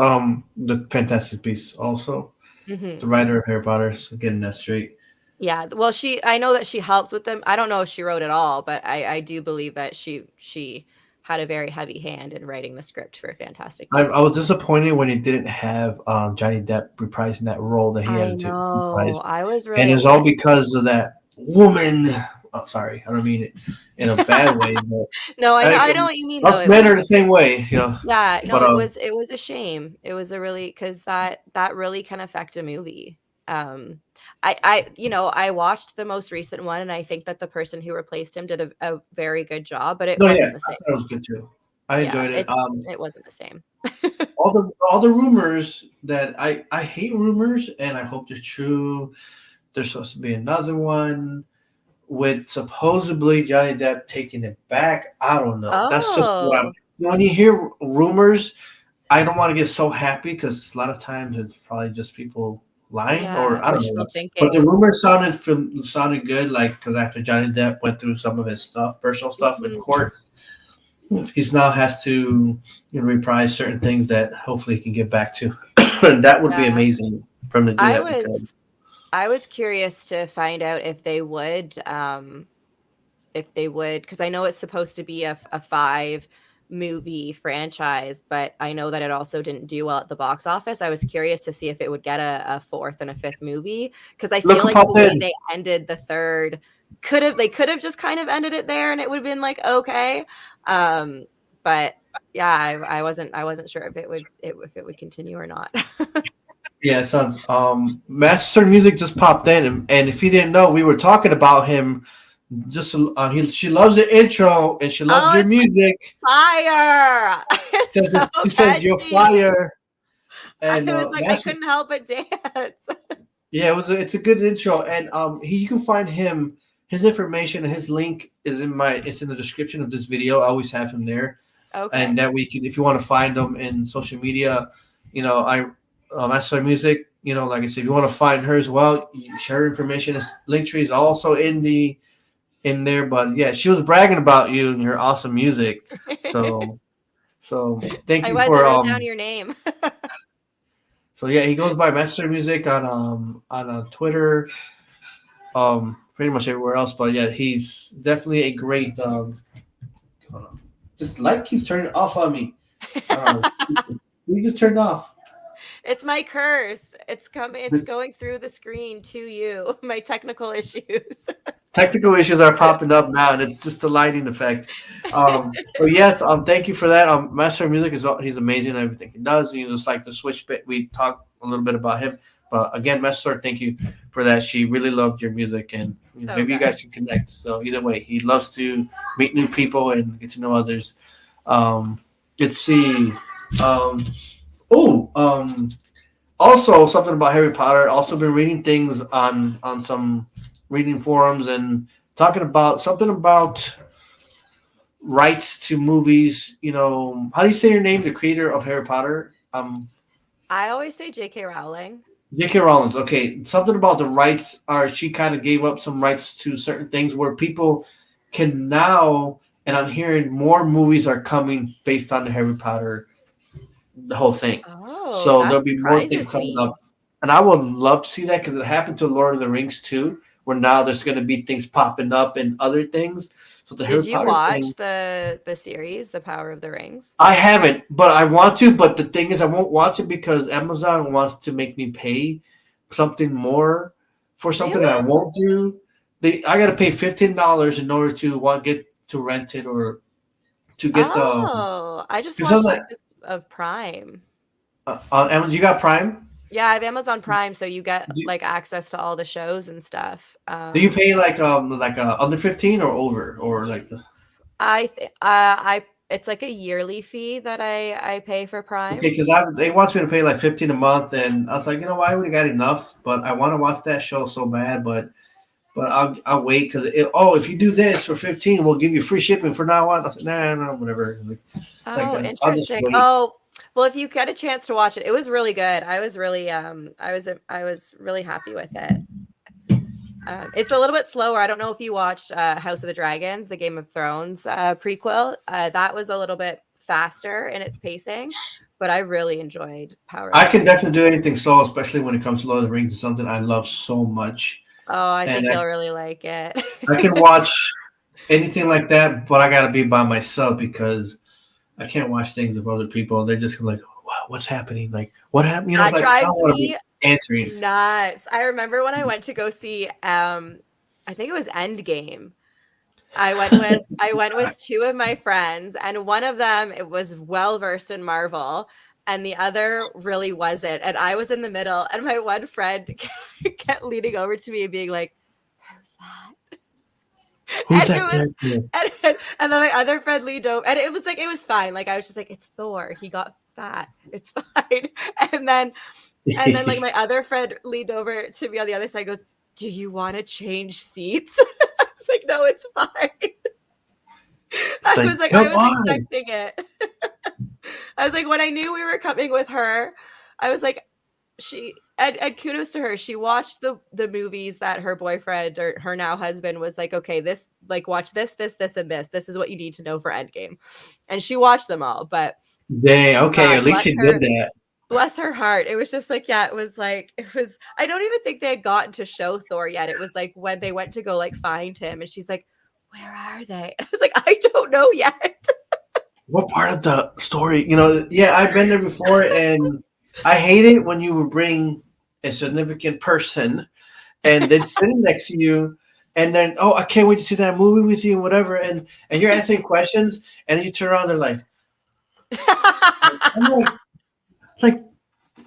the Fantastic Beasts also. The writer of Harry Potter, so getting that straight. Yeah, well, I know that she helped with them. I don't know if she wrote it all, but I do believe that she had a very heavy hand in writing the script for Fantastic Beasts. I was disappointed when he didn't have Johnny Depp reprising that role that he had to reprise. I was really and it was all because of that woman. Oh, sorry, I don't mean it in a bad way. But no, I know what you mean. Us men are the same way, you know. Yeah, no, but, it was a shame. It was a really, because that really can affect a movie. I watched the most recent one, and I think that the person who replaced him did a very good job, but it wasn't the same. It was good too. I enjoyed it. It wasn't the same. all the rumors that I hate rumors, and I hope they're true. There's supposed to be another one with supposedly Johnny Depp taking it back. I don't know. That's just what when you hear rumors, I don't want to get so happy because a lot of times it's probably just people lying or I don't know. But the rumors sounded good, like because after Johnny Depp went through some of his stuff, personal stuff in court, he's now has to reprise certain things that hopefully he can get back to. And that would be amazing from the I was curious to find out if they would, because I know it's supposed to be a 5-movie franchise, but I know that it also didn't do well at the box office. I was curious to see if it would get a 4th and a 5th movie, because I feel like the way they ended the 3rd they could have just kind of ended it there and it would have been like okay. But yeah, I wasn't sure if it would continue or not. Yeah, it sounds. Master Music just popped in, and if you didn't know, we were talking about him. Just she loves the intro, and she loves your music. Fire! He says you're fire. And I was like, I couldn't help but dance. Yeah, it's a good intro, and you can find him. His information and his link is in the description of this video. I always have him there. Okay. And that we can, if you want to find them in social media, Master Music, like I said, if you want to find her as well, share information. His link tree is also in there. But yeah, she was bragging about you and your awesome music. So thank you for wrote down your name. So yeah, he goes by Master Music on Twitter, pretty much everywhere else. But yeah, he's definitely a great. This light keeps turning off on me. We just turned off. It's my curse. It's coming. It's going through the screen to you. My technical issues. Technical issues are popping up now, and it's just the lighting effect. But yes, thank you for that. Master of Music he's amazing at everything he does. Just like the Switch bit, we talked a little bit about him. But again, Master, thank you for that. She really loved your music, and maybe you guys can connect. So either way, he loves to meet new people and get to know others. Let's see. Also something about Harry Potter. Also been reading things on some reading forums and talking about something about rights to movies. How do you say your name? The creator of Harry Potter. I always say J.K. Rowling. J.K. Rowling. Okay, something about the rights she kind of gave up some rights to certain things where people can now, and I'm hearing more movies are coming based on the Harry Potter. The whole thing. So there'll be more things coming up. And I would love to see that because it happened to Lord of the Rings too, where now there's going to be things popping up and other things. So Did you watch the series, The Power of the Rings? I haven't, but I want to. But the thing is, I won't watch it because Amazon wants to make me pay something more for something that I won't do. I got to pay $15 in order to get to rent it or to get I just watched of Prime. On Amazon, you got Prime? Yeah, I have Amazon Prime, so you get Do, like access to all the shows and stuff. do you pay like under 15 or over or like? I it's like a yearly fee that I pay for Prime. Okay, because they wants me to pay like 15 a month, and I was like, I already got enough, but I want to watch that show so bad, but I'll wait because if you do this for 15, we'll give you free shipping for now on. I was like, no, whatever. Oh, I'll just interesting. wait. Oh, well, if you get a chance to watch it, it was really good. I was really I was really happy with it. It's a little bit slower. I don't know if you watched House of the Dragons, the Game of Thrones prequel. That was a little bit faster in its pacing, but I really enjoyed Power. I can definitely do anything slow, especially when it comes to Lord of the Rings. It's something I love so much. Oh, I think you'll really like it. I can watch anything like that, but I got to be by myself because I can't watch things with other people. They're just like, wow, what's happening? Like, what happened? That drives me answering. nuts. I remember when I went to go see, I think it was Endgame. I went with two of my friends, and one of them it was well versed in Marvel, and the other really wasn't. And I was in the middle, and my one friend kept leaning over to me and being like, "Who's that? Who's that character?" And then my other friend leaned over, and it was fine. Like I was just like, "It's Thor. He got fat. It's fine." And then like my other friend leaned over to me on the other side, goes, "Do you want to change seats?" I was like, "No, it's fine." I was expecting it. I was like, when I knew we were coming with her, I was like, and kudos to her. She watched the movies that her boyfriend or her now husband was like, okay, this, like, watch this, and this. This is what you need to know for Endgame. And she watched them all, but dang, okay, at least she did that. Bless her heart. It was just like, I don't even think they had gotten to show Thor yet. It was like when they went to go like find him, and she's like, where are they? I was like, I don't know yet. What part of the story? Yeah, I've been there before, and I hate it when you would bring a significant person and then sitting next to you, and then, oh, I can't wait to see that movie with you, whatever, and you're answering questions, and you turn around, they're like, I'm like,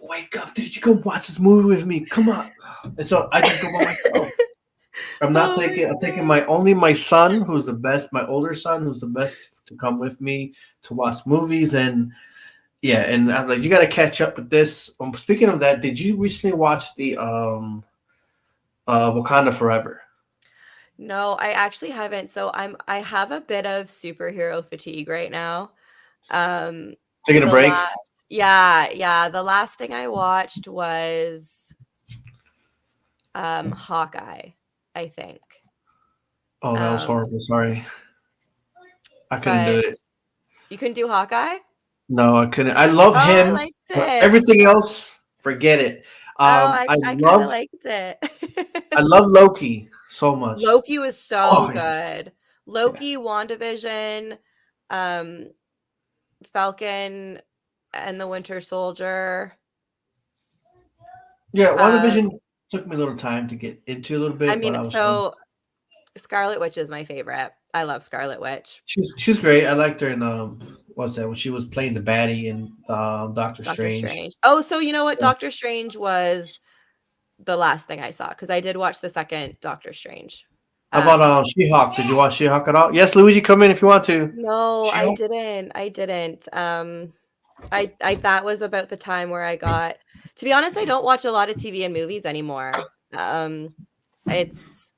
wake up! Did you go watch this movie with me? Come on! And so I just go by myself. I'm taking my son, who's the best, my older son, who's the best to come with me to watch movies, and yeah, and I'm like, you got to catch up with this. Speaking of that, did you recently watch the Wakanda Forever? No, I actually haven't. So I have a bit of superhero fatigue right now. Taking a break. Yeah. The last thing I watched was Hawkeye, I think. Oh, that was horrible. Sorry. I couldn't do it. You couldn't do Hawkeye? No, I couldn't. I love him. Everything else, forget it. I kind of liked it. I love Loki so much. Loki was so good. Loki, WandaVision, Falcon and the Winter Soldier. Yeah, WandaVision took me a little time to get into a little bit. I mean, so Scarlet Witch is my favorite. I love Scarlet Witch. She's great. I liked her in what's that, when she was playing the baddie in Doctor Strange. Oh, so you know what? Doctor Strange was the last thing I saw, because I did watch the second Doctor Strange. How about She-Hulk? Did you watch She-Hulk at all? Yes, Luigi, come in if you want to. No, She-Hulk? I didn't. I that was about the time where I got. To be honest, I don't watch a lot of TV and movies anymore. It's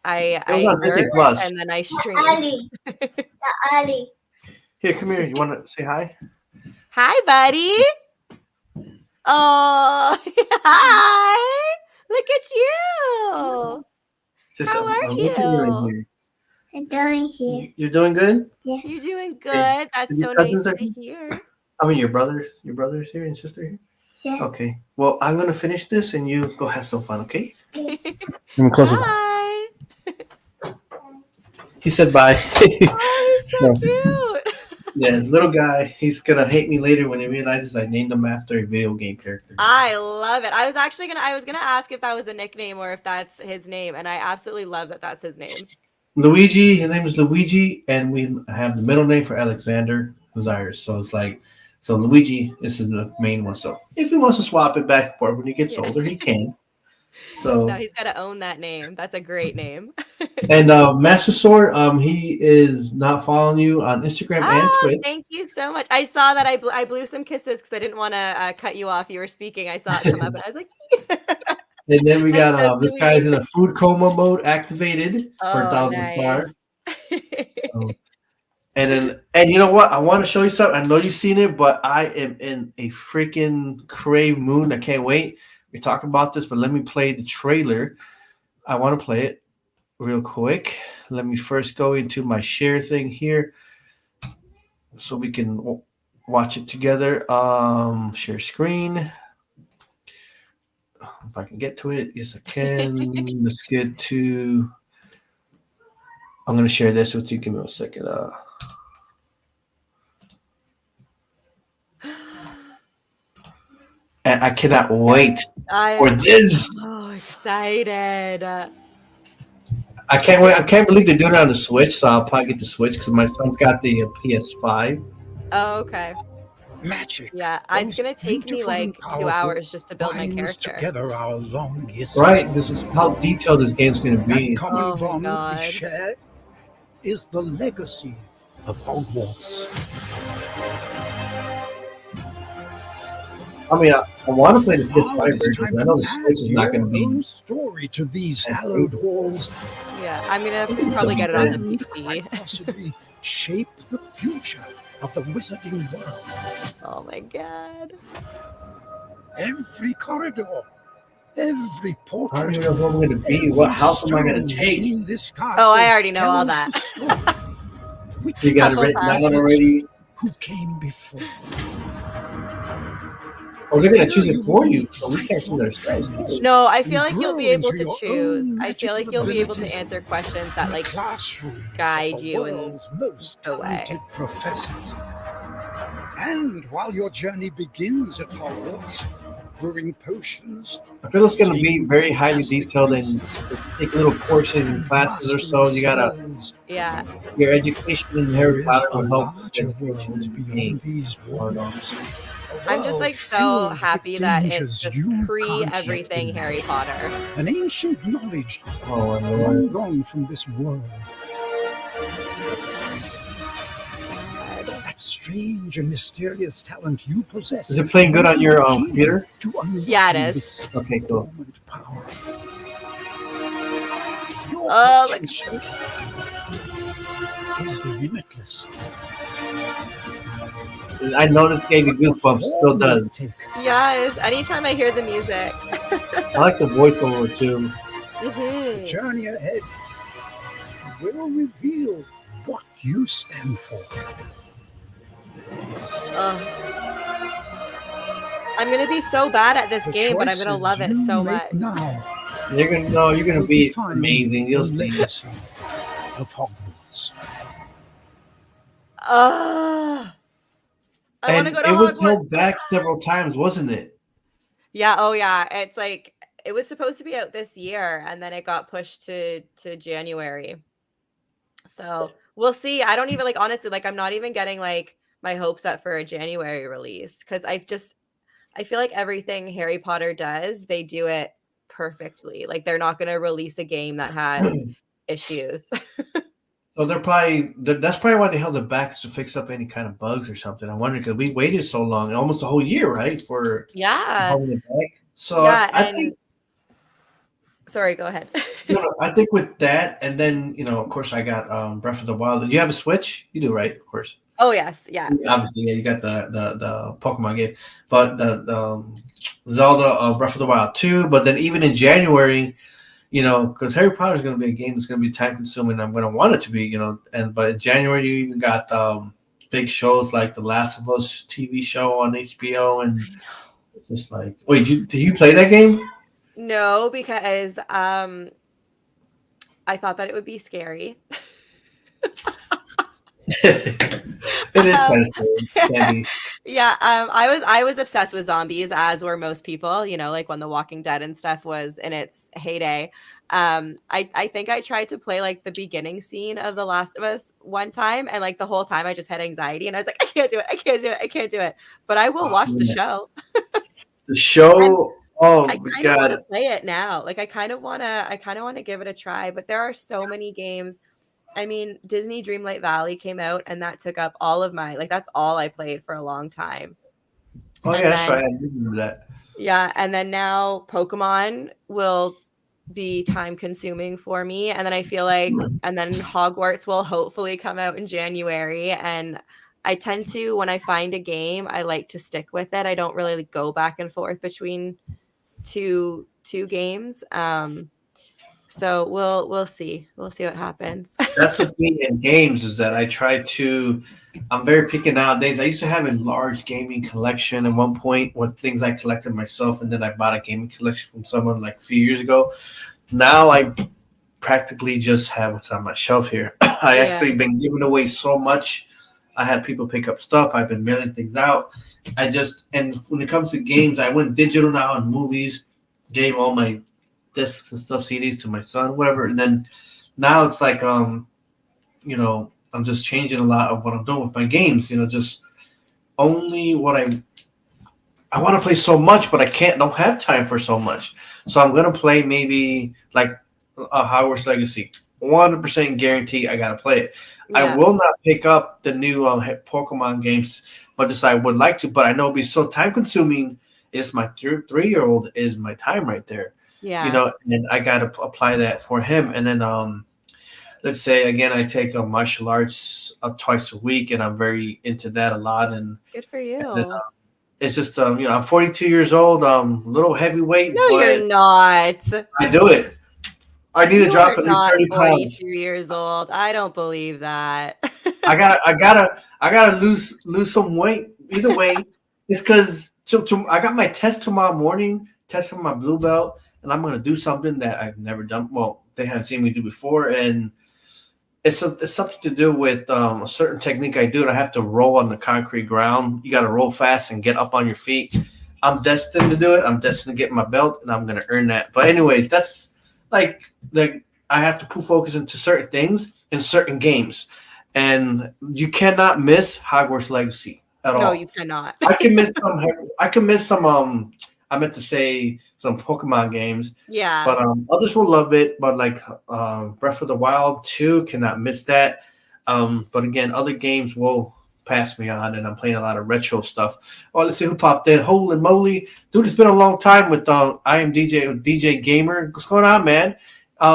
I work and then I stream. Ali. Here, come here. You want to say hi? Hi, buddy. Oh, hi. Look at you. How are you? I'm doing here. You're doing good? Yeah. You're doing good. That's so nice to hear. I mean, your brothers here and sister here? Yeah. Okay. Well, I'm going to finish this and you go have some fun, okay? Bye. He said bye. Oh, he's so cute. Yeah, little guy. He's going to hate me later when he realizes I named him after a video game character. I love it. I was going to ask if that was a nickname or if that's his name, and I absolutely love that that's his name. Luigi, his name is Luigi, and we have the middle name for Alexander, who's Irish. So it's like So Luigi, this is the main one. So if he wants to swap it back and forth when he gets older, he can. So No, he's got to own that name. That's a great name. and Master Sword, he is not following you on Instagram and Twitch. Thank you so much. I saw that I blew some kisses because I didn't want to cut you off. You were speaking. I saw it come up, and I was like. And then we got That's so this sweet. guy's in the food coma mode activated for Oh, 1,000 nice. stars. And you know what? I want to show you something. I know you've seen it, but I am in a freaking crave mood. I can't wait. We're talking about this, but let me play the trailer. I want to play it real quick. Let me first go into my share thing here so we can watch it together. Share screen. If I can get to it, yes, I can. Let's get to. I'm going to share this with you. Give me a second. And I cannot wait for this. So excited. I can't wait. I can't believe they're doing it on the Switch, so I'll probably get the Switch because my son's got the PS5. Oh, okay. Magic. Yeah, it's gonna take me like 2 hours just to build my character. Together our long history. Right. This is how detailed this game's going to be. That common Oh my bond God. we share is the legacy of Hogwarts. I mean, I want to play the Now PS5 it's version. time But I know to the Switch add is not going to your be. own story to these hallowed halls. Yeah, I'm gonna probably get it on the And PC. quite possibly shape the future of the wizarding world. Oh my God. Every corridor, every I don't portrait, even know who I'm going to be. What house am I going to take? in this castle Oh, I already know all tells that. the story. Which You got it written down already. who came before? Or they're going to choose it for you, so we can't choose ourselves. No, I feel like you'll Grow be able into to your choose. own I feel like magical you'll be able to abilities answer questions that in like classrooms guide of the you in world's most the way. talented professors. And while your journey begins at Hogwarts, brewing potions, I feel it's going to be very highly detailed and take little courses and classes or so. You got to, Yeah. your education in there Harry is Potter a will help with larger education world in the beyond game. these walls. I'm just like so happy that it's just pre everything Harry Potter. An ancient knowledge Oh, and long gone from this world. That strange and mysterious talent you possess. is it playing good on your computer? To unlock Yeah, it is. this Okay, cool. dormant power. Your Oh, like- potential is limitless. I know this gave you goosebumps, still does. Yes. Anytime I hear the music. I like the voiceover too. The Mhm. journey ahead will reveal what you stand for. I'm gonna be so bad at this The game, but I'm gonna choices love it you so make much. Now You're gonna know. You're gonna will be define amazing. You'll the see. legacy of Hogwarts. I want to And go to it was Hogwarts. held back several times, wasn't it? Yeah. Oh, yeah. It's like it was supposed to be out this year, and then it got pushed to January. So we'll see. I don't even like honestly like I'm not even getting like my hopes up for a January release because I feel like everything Harry Potter does, they do it perfectly. Like they're not going to release a game that has issues. So that's probably why they held it back, is to fix up any kind of bugs or something. I wonder because we waited so long, almost a whole year, right, for Yeah. holding it back. So Yeah. I And think sorry, go ahead. I think with that, and then of course, I got Breath of the Wild. Do you have a Switch? You do, right? Of course. Oh, yes. Yeah. Obviously, yeah. You got the Pokemon game, but the Zelda Breath of the Wild 2. But then even in January, because Harry Potter is going to be a game that's going to be time consuming. I'm going to want it to be, but in January you even got big shows like the Last of Us TV show on HBO, and it's just like, wait, did you play that game? No, because I thought that it would be scary. It is kind of scary. Yeah, I was obsessed with zombies, as were most people, like when The Walking Dead and stuff was in its heyday. I think I tried to play like the beginning scene of The Last of Us one time, and like the whole time I just had anxiety, and I was like, I can't do it, I can't do it, I can't do it. But I will watch the show. The And show. Oh I my kind of want god. to play it now. Like I kind of want to give it a try, but there are so many games. I mean, Disney Dreamlight Valley came out, and that took up all of my, like, that's all I played for a long time. Oh yeah, And that's right. then, I did remember that. yeah, and then now Pokemon will be time consuming for me. And then I feel like, and then Hogwarts will hopefully come out in January. And I tend to, when I find a game, I like to stick with it. I don't really like, go back and forth between two games. So we'll see. We'll see what happens. That's the thing in games is that I try to. I'm very picky nowadays. I used to have a large gaming collection at one point with things I collected myself, and then I bought a gaming collection from someone like a few years ago. Now I practically just have what's on my shelf here. I Yeah. actually been giving away so much. I had people pick up stuff. I've been mailing things out. And when it comes to games, I went digital now on movies. Gave all my discs and stuff, CDs to my son, whatever. And then now it's like, I'm just changing a lot of what I'm doing with my games. Just only what I want to play so much, but I don't have time for so much. So I'm gonna play maybe like Hogwarts Legacy. 100% guarantee I gotta play it. I Yeah. will not pick up the new Pokemon games, much as I would like to. But I know it'll be so time consuming. It's my 3-year-old is my time right there. Yeah. And I gotta apply that for him. And then let's say again I take martial arts twice a week, and I'm very into that a lot. And Good for you. then, it's just I'm 42 years old, a little heavyweight, No, but you're not. I do it. I need to You drop are at least not 30 pounds. 42 years old. I don't believe that. I gotta lose some weight. Either way, it's because I got my test tomorrow morning, test for my blue belt, and I'm gonna do something that I've never done. Well, they haven't seen me do before, and it's something to do with a certain technique I do, and I have to roll on the concrete ground. You got to roll fast and get up on your feet. I'm destined to do it. I'm destined to get my belt, and I'm gonna earn that. But anyways, that's like I have to put focus into certain things in certain games, and you cannot miss Hogwarts Legacy at No, all. you cannot. I can miss some. I can miss some. I meant to say some Pokemon games, Yeah. but others will love it. But like Breath of the Wild 2, cannot miss that. But again, other games will pass me on, and I'm playing a lot of retro stuff. Oh, let's see who popped in. Holy moly, dude! It's been a long time with I am DJ Gamer. What's going on, man?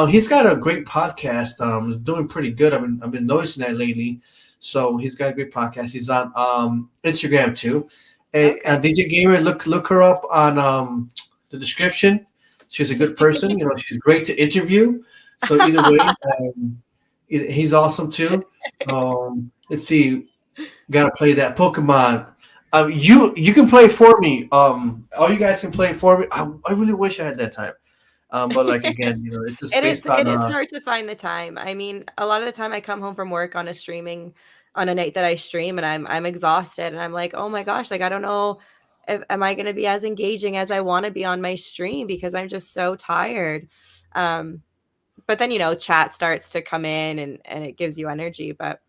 He's got a great podcast. It's doing pretty good. I've been noticing that lately. So he's got a great podcast. He's on Instagram too. Okay. DJ Gamer, look her up on the description. She's a good person. She's great to interview. So either way, he's awesome too. Let's see. Gotta play that Pokemon. You can play for me. All you guys can play for me. I really wish I had that time. But like again, it's just It is based on. it is hard to find the time. I mean, a lot of the time I come home from work on a night that I stream, and I'm exhausted, and I'm like, oh my gosh, like I don't know am I going to be as engaging as I want to be on my stream because I'm just so tired. But then chat starts to come in, and it gives you energy. But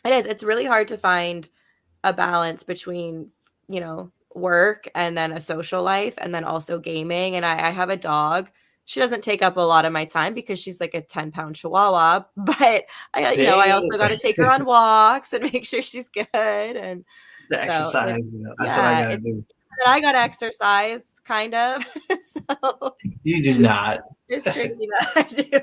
it's really hard to find a balance between work and then a social life and then also gaming. And I have a dog. She doesn't take up a lot of my time because she's like a 10-pound chihuahua, but I also got to take her on walks and make sure she's good. And The so exercise, that's what I gotta do. and I got to exercise kind of. So You do not. it's tricky that I do.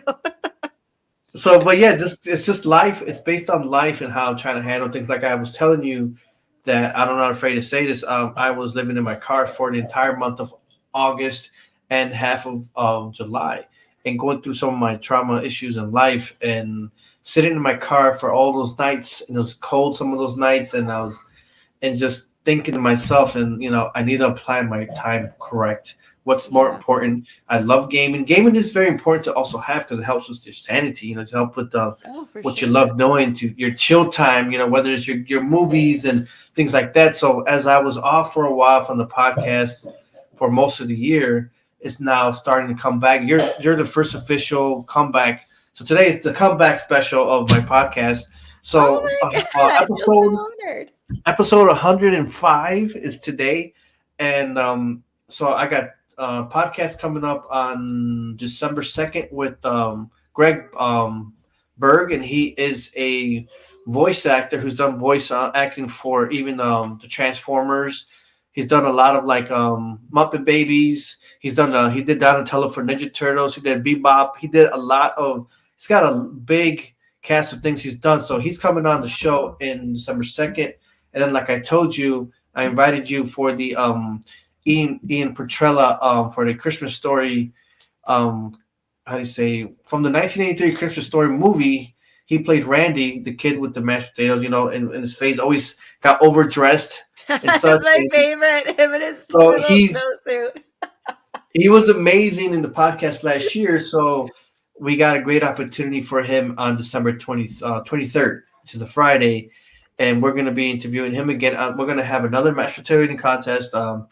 So, but yeah, it's just life. It's based on life and how I'm trying to handle things. Like I was telling you that I'm not afraid to say this. I was living in my car for the entire month of August and half of July, and going through some of my trauma issues in life, and sitting in my car for all those nights, and it was cold some of those nights, and just thinking to myself, and I need to apply my time correct. What's more important? I love gaming. Gaming is very important to also have because it helps with your sanity. To help with what you love knowing, to your chill time. Whether it's your movies and things like that. So as I was off for a while from the podcast for most of the year, it's now starting to come back. You're the first official comeback. So today is the comeback special of my podcast. So I feel so honored. Episode 105 is today, and so I got podcast coming up on December 2nd with Greg Berg, and he is a voice actor who's done voice acting for even the Transformers. He's done a lot of like Muppet Babies. He did Donatello for Ninja Turtles. He did Bebop. He did a lot of. He's got a big cast of things he's done. So he's coming on the show in December 2nd. And then, like I told you, I invited you for the Ian Petrella for the Christmas Story. How do you say, from the 1983 Christmas Story movie? He played Randy, the kid with the mashed potatoes. And his face always got overdressed. That's my favorite. Him and his snowsuit. He was amazing in the podcast last year. So we got a great opportunity for him on December 23rd, which is a Friday. And we're going to be interviewing him again. We're going to have another mashed potato eating contest. But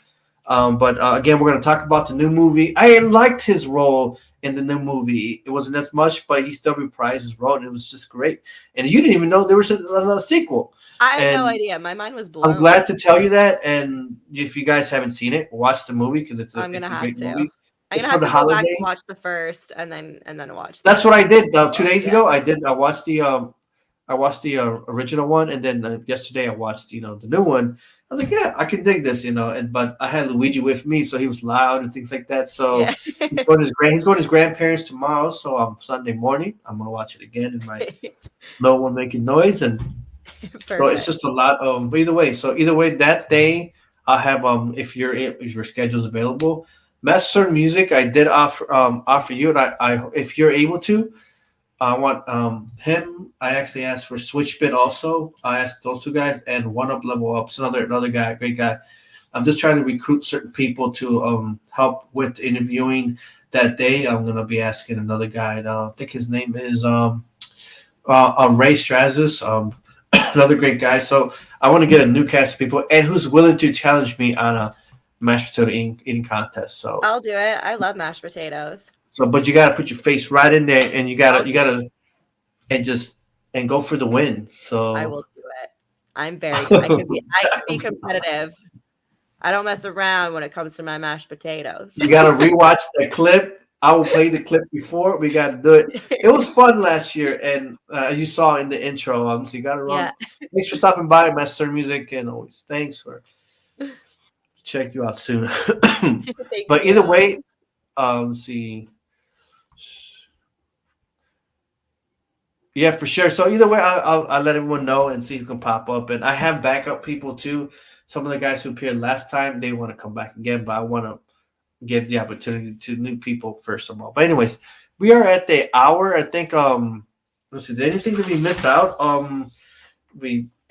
again, we're going to talk about the new movie. I liked his role in the new movie. It wasn't as much, but he still reprised his role, and it was just great. And you didn't even know there was another sequel. I had no idea. My mind was blown. I'm glad to tell you that. And if you guys haven't seen it, watch the movie because it's a great movie. I'm gonna have to go back and watch the first, and then watch. That's what I did 2 days ago. I watched the original one, and then yesterday I watched the new one. I was like, yeah, I can dig this, but I had Luigi with me, so he was loud and things like that. So he's going to his grandparents tomorrow. So Sunday morning, I'm gonna watch it again in my no one making noise, and so it's just a lot of. But either way, that day I'll have if your schedule's available. Master Music, I did offer you, and I if you're able to, I want him. I actually asked for Switchbit also. I asked those two guys, and One Up Level Up's another guy, great guy. I'm just trying to recruit certain people to help with interviewing that day. I'm gonna be asking another guy. I think his name is Ray Strazis, another great guy. So I want to get a new cast of people, and who's willing to challenge me on a mashed potato eating contest. So I'll do it. I love mashed potatoes. So, but you gotta put your face right in there, and you gotta and go for the win. So I will do it. I can be competitive. I don't mess around when it comes to my mashed potatoes. You gotta rewatch the clip. I will play the clip before. We gotta do it. It was fun last year, and as you saw in the intro, so you gotta run. Yeah. Thanks for stopping by, Master Music, and always thanks for. Check you out soon. But either way, let's see. Yeah, for sure. So either way, I'll let everyone know and see who can pop up. And I have backup people too. Some of the guys who appeared last time, they want to come back again, but I want to give the opportunity to new people first of all. But anyways, we are at the hour. I think let's see, did anything that we miss out?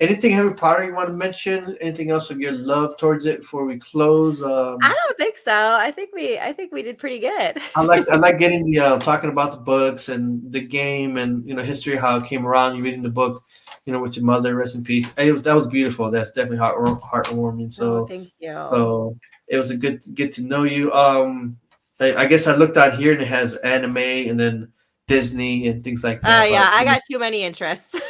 Anything Harry Potter you want to mention? Anything else of your love towards it before we close? I don't think so. I think we did pretty good. I like getting the talking about the books and the game and history, how it came around. You reading the book, with your mother, rest in peace. That was beautiful. That's definitely heartwarming. So thank you. So it was a good to get to know you. I guess I looked on here and it has anime and then Disney and things like that. Yeah, I got too many interests.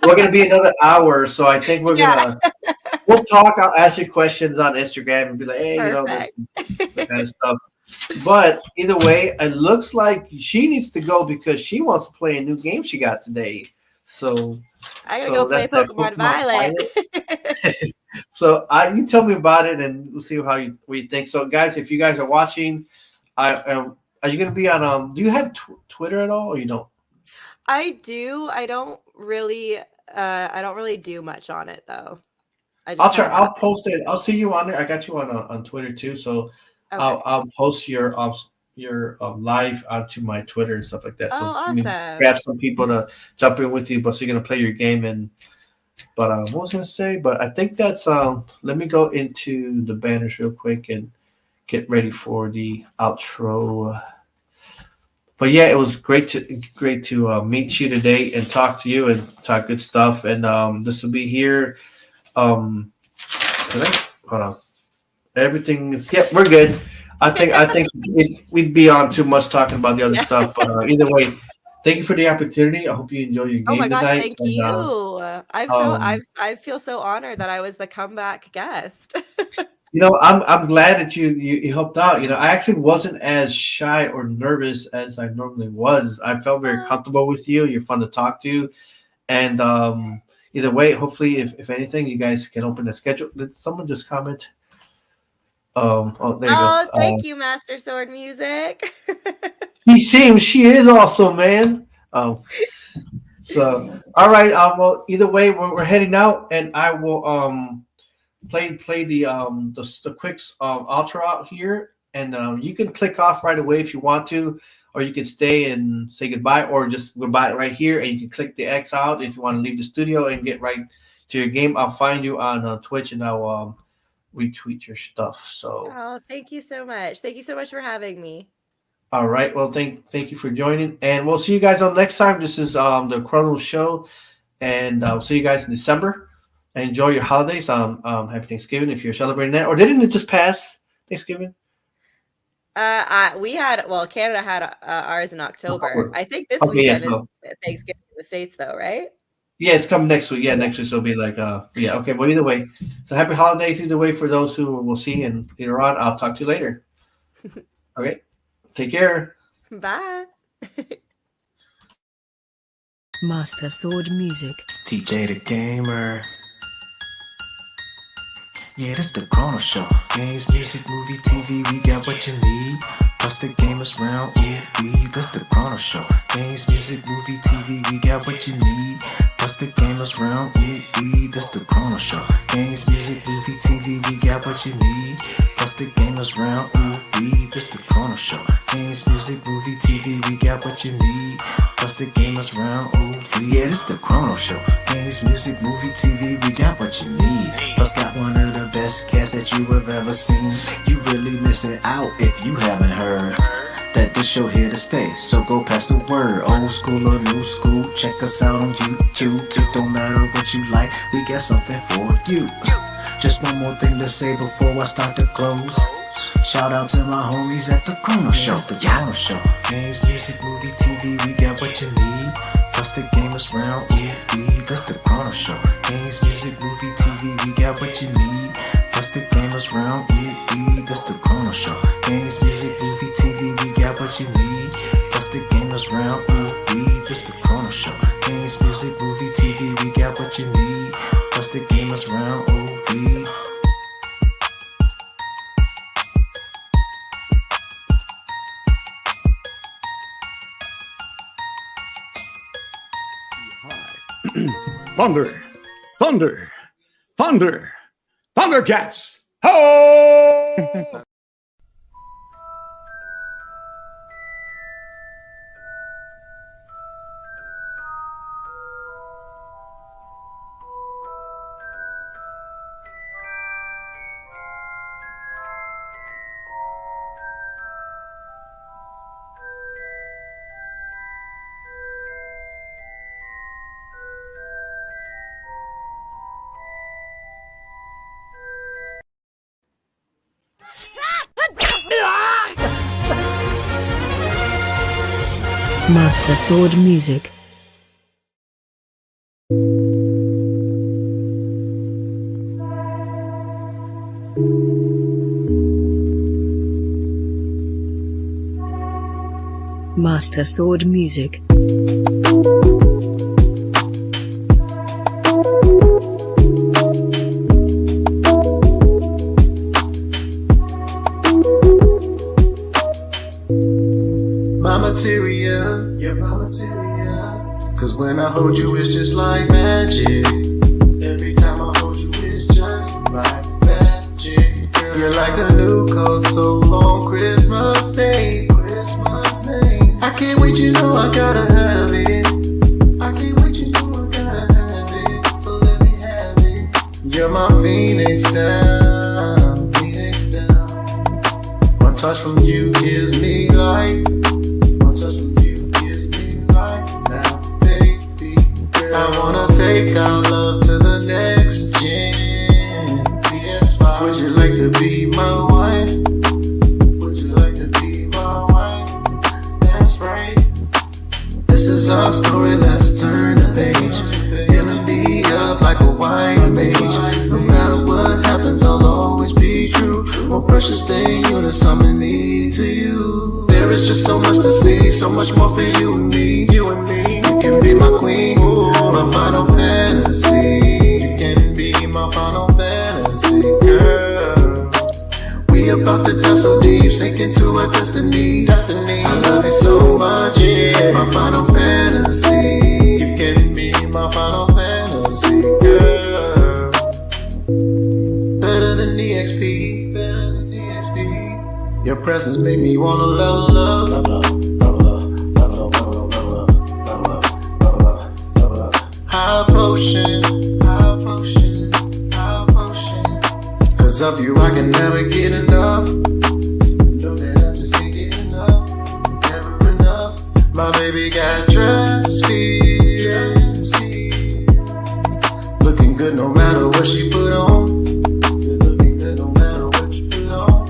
We're gonna be another hour, so I think we'll talk. I'll ask you questions on Instagram and be like, hey, this kind of stuff. But either way, it looks like she needs to go because she wants to play a new game she got today. So I gotta go play Pokemon Violet. So you tell me about it, and we'll see what you think. So guys, if you guys are watching, are you gonna be on? Do you have Twitter at all, or you don't? I do. I don't really do much on it though. I'll try. I'll post it. I'll see you on there. I got you on Twitter too, so okay. I'll post your live onto my Twitter and stuff like that. So awesome! Grab some people to jump in with you, but so you're gonna play your game, and But what was I gonna say? But I think that's let me go into the banners real quick and get ready for the outro. But yeah, it was great to meet you today and talk to you and talk good stuff. And this will be here. Hold on. Everything is we're good. I think we'd be on too much talking about the other stuff. But either way, thank you for the opportunity. I hope you enjoy your game Oh my gosh, tonight. thank And, you. I feel so honored that I was the comeback guest. I'm glad that you helped out. I actually wasn't as shy or nervous as I normally was. I felt very comfortable with you. You're fun to talk to, and either way, hopefully, if anything, you guys can open the schedule. Did someone just comment? Oh, there you go. Thank you, Master Sword Music. She is awesome, man. So all right. Well, either way, we're heading out, and I will play the quick outro out here, and you can click off right away if you want to, or you can stay and say goodbye, or just goodbye right here, and you can click the X out if you want to leave the studio and get right to your game. I'll find you on Twitch, and I'll retweet your stuff. So thank you so much. Thank you so much for having me. All right. Well, thank you for joining, and we'll see you guys on next time. This is the Chronoz Show, and I'll see you guys in December. Enjoy your holidays. Happy Thanksgiving if you're celebrating that, or didn't it just pass Thanksgiving? Canada had ours in October. I think this weekend is Thanksgiving in the States, though, right? Yeah, it's coming next week. Yeah, next week. So it'll be like, okay. But either way, so happy holidays either way for those who will see, and later on, I'll talk to you later. Okay. Take care. Bye. Master Sword Music. TJ the Gamer. Yeah, this the Chronoz Show. Games, music, movie, TV, we got what you need. Plus the gamers round, this the Chronoz Show. Games, music, movie, TV, we got what you need. Plus the gamers round, this the Chronoz Show. Games, music, movie, TV, we got what you need. Plus the gamers round, this the Chronoz Show. Games, music, movie, TV, we got what you need. Plus the gamers round, yeah, this the Chronoz Show. Games, music, movie, TV, we got what you need. Plus got one of the best casts that you have ever seen. You really missing out if you haven't heard that this show here to stay. So go pass the word, old school or new school. Check us out on YouTube. It don't matter what you like, we got something for you. Just one more thing to say before I start to close. Shout out to my homies at the Chronoz Show. The Chronoz Show. Games, music, movie, TV, we got what you need. Plus the gamers round, that's the Chronoz Show. Games, music, movie, TV, we got what you need. Plus the gamers round, that's the Chronoz Show. Games, music, movie, TV, we got what you need. Plus the gamers round, that's the Chronoz Show. Games, music, movie, TV, we got what you need. Plus the gamers round, Thunder, thunder, thunder, Thundercats! Ho! Master Sword Music. Master Sword Music. my material, you're my material. Cause when I hold you, it's just like magic. Every time I hold you, it's just like magic. Girl, you're like a new coat, so long Christmas Day. Christmas Day. I can't wait, you know I gotta have it. I can't wait, you know I gotta have it. So let me Phoenix down, Phoenix down. One touch from you gives me life. One touch from you gives me life. Now, baby, girl, I wanna take our love to the next gen. PS5. Would you like to be my wife? Would you like to be my wife? That's right. This is our story, let's turn the page. Healing me up like a white mage. No matter what happens, I'll always be true. More precious than you to summon me to you. There is just so much to see, so much more for you and me. You and me, you can be my queen, my final fantasy. You can be my final fantasy, girl. We about to dive so deep, sink into our destiny. I love you so much, yeah. My final fantasy. You can be my final fantasy, girl. Better than EXP, better than EXP. Your presence made me wanna level up. Level up, level up, level up, level up, level up, level up, level up. High potion, high potion, high potion. Cause of you I can never get enough. Know that I just can't get enough, never enough. My baby got dress feels, looking good no matter what she put on. Looking good no matter what you put on.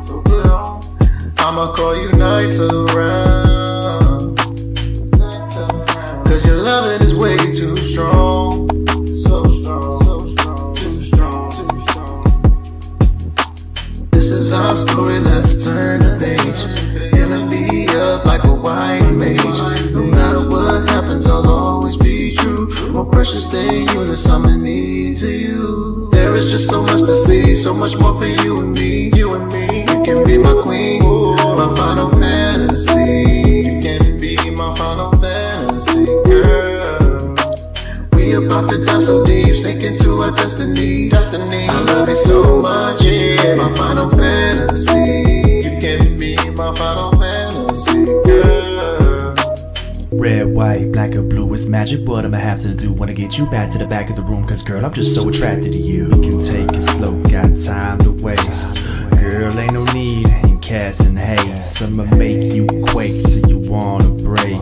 So put on. I'ma call you nights around. Cause your loving is way too strong. So strong, so strong, too strong, too strong. This is our story, let's turn the page. Healing me up like a white mage. No matter what happens, I'll always be true. More precious than you to summon me to you. There is just so much to see, so much more for you and me. You and me, you can be my queen, my final fantasy. You can be my final fantasy, girl. We about to dive so deep, sink into our destiny. I love you so much, yeah. My final fantasy. You can be my final fantasy, girl. Red, white, black or blue is magic. What I'ma have to do, wanna get you back to the back of the room. Cause girl, I'm just so attracted to you. We can take it slow, got time to waste. Girl, ain't no need in casting haze. I'ma make you quake till you wanna break.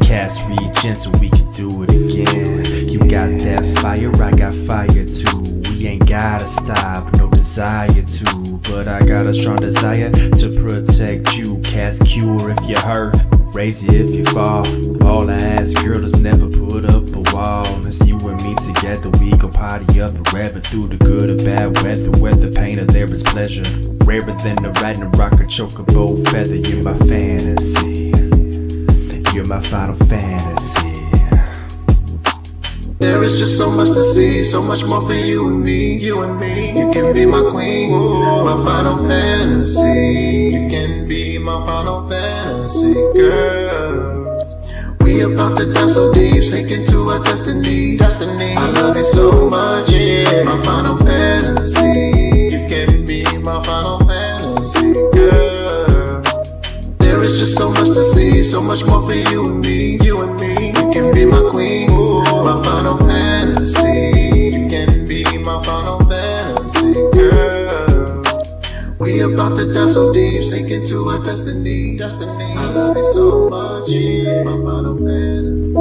Cast region so we can do it again. You got that fire, I got fire too. We ain't gotta stop, no desire to. But I got a strong desire to protect you. Cast cure if you hurt, raise you if you fall. All I ask, girl, is never put up a wall. It's you and me together, we gon' party up forever. Through the good or bad weather, whether pain or there is pleasure. Rarer than the riding a rock or chocobo feather. You're my fantasy, you're my final fantasy. There is just so much to see, so much more for you and me. You and me, you can be my queen, my final fantasy. You can be my final fantasy, girl. We about to dive so deep, sink into our destiny. I love you so much, yeah. My final fantasy. You can be my final fantasy, girl. There is just so much to see, so much more for you and me. You and me, you can be my queen, my final fantasy. You can be my final fantasy, girl. We about to dive so deep, sink into our destiny. I love you so much, yeah. My final fantasy.